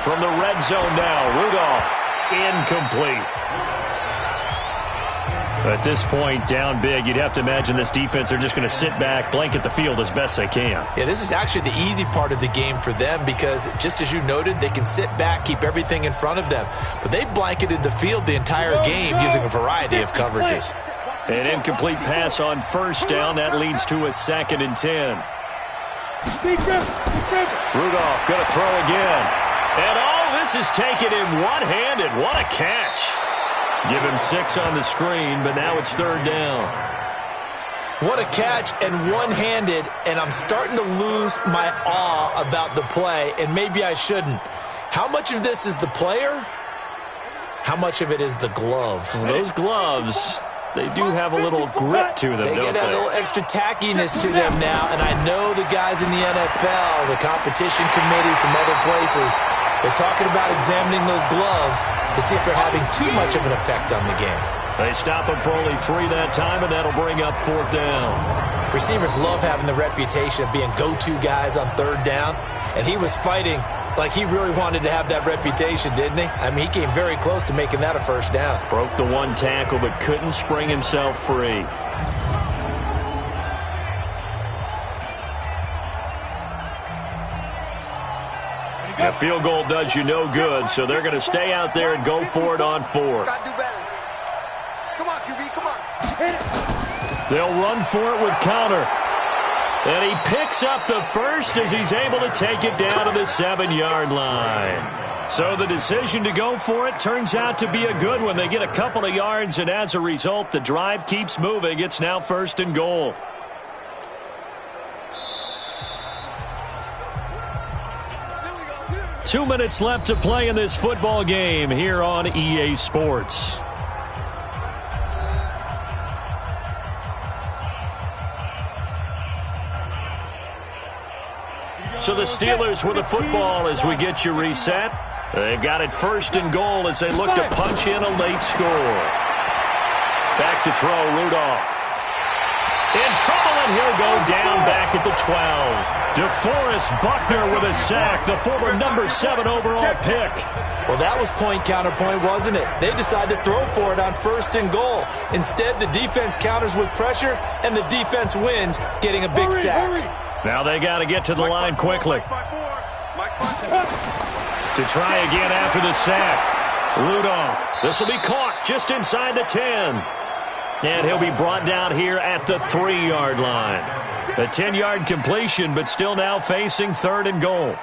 From the red zone now, Rudolph, incomplete. At this point, down big, you'd have to imagine this defense, they're just going to sit back, blanket the field as best they can. Yeah, this is actually the easy part of the game for them because, just as you noted, they can sit back, keep everything in front of them. But they blanketed the field the entire game using a variety of coverages. An incomplete pass on first down. That leads to a 2nd and 10. Rudolph going to throw again. And all this is taken in one-handed. What a catch. Give him 6 on the screen, but now it's 3rd down. What a catch and one-handed, and I'm starting to lose my awe about the play, and maybe I shouldn't. How much of this is the player? How much of it is the glove? Well, those gloves, they do have a little grip to them, They don't get that they? little extra tackiness to them now, and I know the guys in the NFL, the competition committee, some other places, they're talking about examining those gloves to see if they're having too much of an effect on the game. They stop him for only 3 that time, and that'll bring up 4th down. Receivers love having the reputation of being go-to guys on 3rd down, and he was fighting like he really wanted to have that reputation, didn't he? I mean, he came very close to making that a first down. Broke the 1 tackle, but couldn't spring himself free. A field goal does you no good, so they're going to stay out there and go for it on 4th. Got to do better. Come on, QB, come on. They'll run for it with counter. And he picks up the first as he's able to take it down to the 7-yard line. So the decision to go for it turns out to be a good one. They get a couple of yards, and as a result, the drive keeps moving. It's now 1st and goal. 2 minutes left to play in this football game here on EA Sports. So the Steelers with the football as we get you reset. They've got it 1st and goal as they look to punch in a late score. Back to throw, Rudolph. In trouble, and he'll go down back at the 12. DeForest Buckner with a sack, the former number 7 overall pick. Well, that was point counterpoint, wasn't it? They decided to throw for it on 1st and goal. Instead, the defense counters with pressure, and the defense wins, getting a big sack. Now they got to get to the line quickly. To try again after the sack. Rudolph. This will be caught just inside the 10. And he'll be brought down here at the 3-yard line. A 10-yard completion, but still now facing 3rd and goal.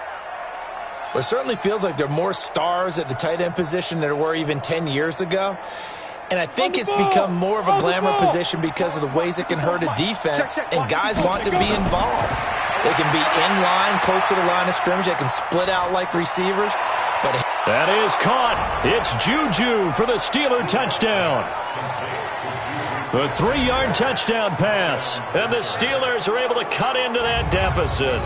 It certainly feels like there are more stars at the tight end position than there were even 10 years ago. And I think it's become more of a glamour position because of the ways it can hurt a defense, and guys want to be involved. They can be in line, close to the line of scrimmage. They can split out like receivers. But that is caught. It's Juju for the Steeler touchdown. The 3-yard touchdown pass. And the Steelers are able to cut into that deficit.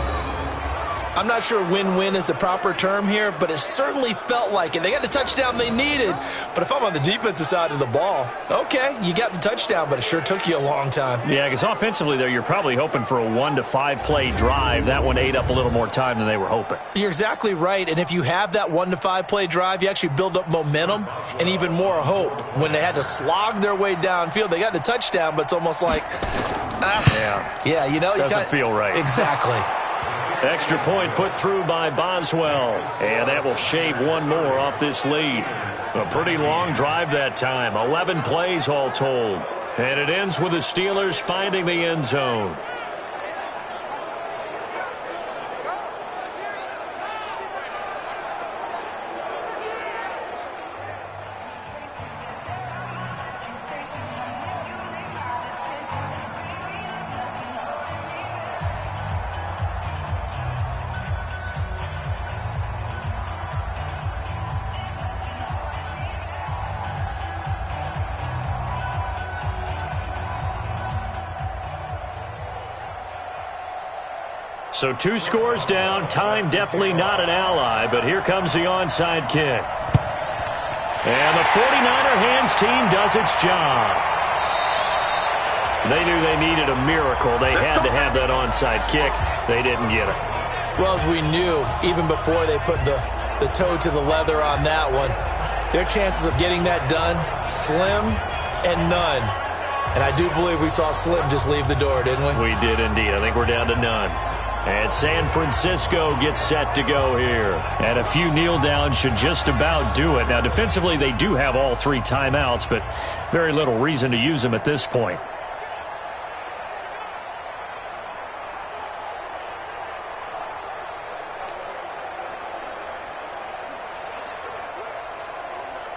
I'm not sure win-win is the proper term here, but it certainly felt like it. They got the touchdown they needed, but if I'm on the defensive side of the ball, okay, you got the touchdown, but it sure took you a long time. Yeah, because offensively, though, you're probably hoping for a 1 to 5 play drive. That one ate up a little more time than they were hoping. You're exactly right, and if you have that 1 to 5 play drive, you actually build up momentum and even more hope. When they had to slog their way downfield, they got the touchdown, but it's almost like, yeah, you know. Doesn't feel right. Exactly. Extra point put through by Boswell. And that will shave one more off this lead. A pretty long drive that time. 11 plays all told. And it ends with the Steelers finding the end zone. So 2 scores down. Time definitely not an ally, but here comes the onside kick. And the 49er hands team does its job. They knew they needed a miracle. They had to have that onside kick. They didn't get it. Well, as we knew, even before they put the toe to the leather on that one, their chances of getting that done, slim and none. And I do believe we saw Slim just leave the door, didn't we? We did indeed. I think we're down to none. And San Francisco gets set to go here. And a few kneel downs should just about do it. Now, defensively, they do have all 3 timeouts, but very little reason to use them at this point.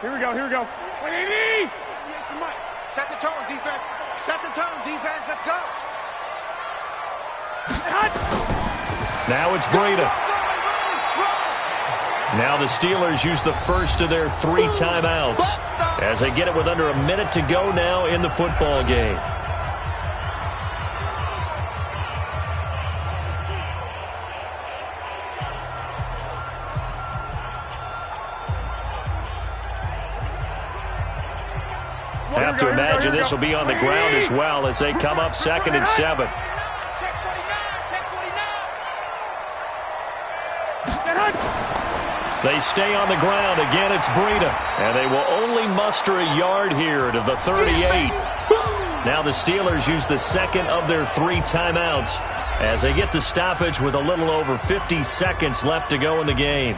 Here we go, here we go. Set the tone, defense. Set the tone, defense. Let's go. Now it's Breida. Now the Steelers use the first of their 3 timeouts as they get it with under a minute to go now in the football game. Have to imagine this will be on the ground as well as they come up 2nd and 7. They stay on the ground. Again, it's Breida. And they will only muster a yard here to the 38. Now the Steelers use the second of their 3 timeouts as they get the stoppage with a little over 50 seconds left to go in the game.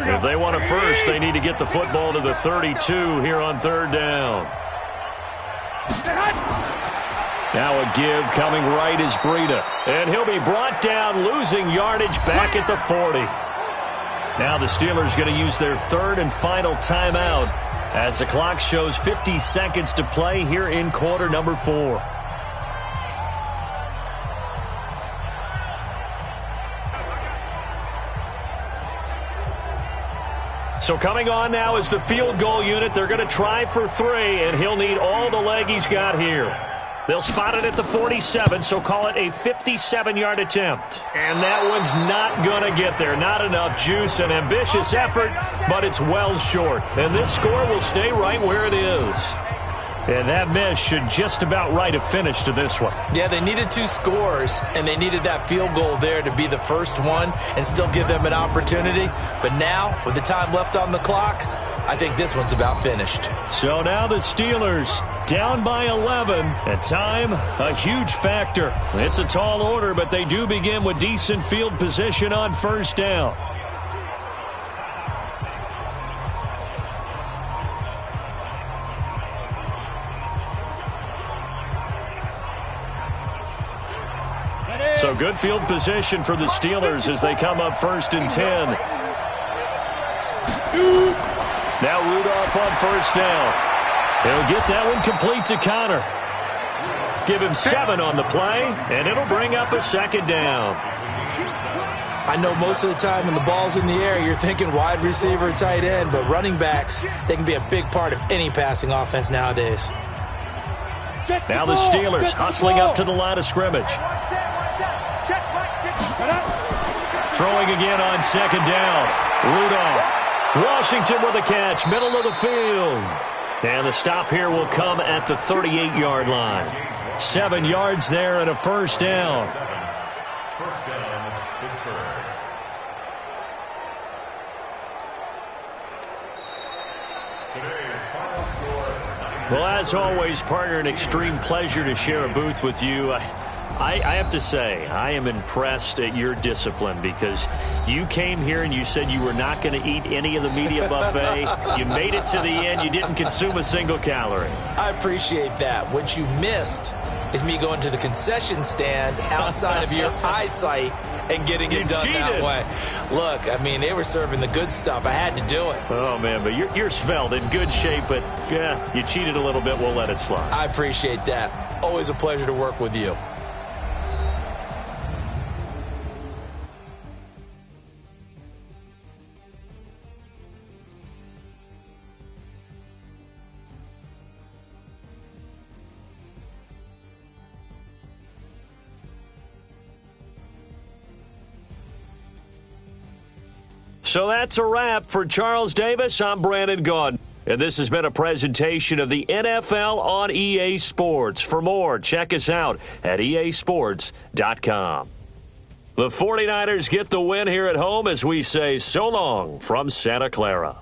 If they want it first, they need to get the football to the 32 here on 3rd down. Now a give coming right is Breida. And he'll be brought down, losing yardage back at the 40. Now the Steelers going to use their 3rd and final timeout as the clock shows 50 seconds to play here in quarter number 4. So coming on now is the field goal unit. They're going to try for 3, and he'll need all the leg he's got here. They'll spot it at the 47, so call it a 57-yard attempt. And that one's not going to get there. Not enough juice, an ambitious effort, but it's well short. And this score will stay right where it is. And that miss should just about write a finish to this one. Yeah, they needed 2 scores, and they needed that field goal there to be the first one and still give them an opportunity. But now, with the time left on the clock, I think this one's about finished. So now the Steelers down by 11, and time a huge factor. It's a tall order, but they do begin with decent field position on first down. So good field position for the Steelers as they come up first and 10. Now Rudolph on first down. He'll get that one complete to Connor. Give him 7 on the play, and it'll bring up a second down. I know most of the time when the ball's in the air, you're thinking wide receiver, tight end, but running backs, they can be a big part of any passing offense nowadays. Now the Steelers hustling up to the line of scrimmage. Throwing again on second down. Rudolph. Washington with a catch, middle of the field. And the stop here will come at the 38-yard line. 7 yards there and a first down. First down, Pittsburgh. Today's final score. Well, as always, partner, an extreme pleasure to share a booth with you. I have to say, I am impressed at your discipline because you came here and you said you were not going to eat any of the media buffet. You made it to the end. You didn't consume a single calorie. I appreciate that. What you missed is me going to the concession stand outside of your eyesight and getting it done that way. Look, I mean, they were serving the good stuff. I had to do it. Oh, man, but you're svelte, in good shape, but yeah, you cheated a little bit. We'll let it slide. I appreciate that. Always a pleasure to work with you. So that's a wrap for Charles Davis. I'm Brandon Gaudin. And this has been a presentation of the NFL on EA Sports. For more, check us out at easports.com. The 49ers get the win here at home as we say so long from Santa Clara.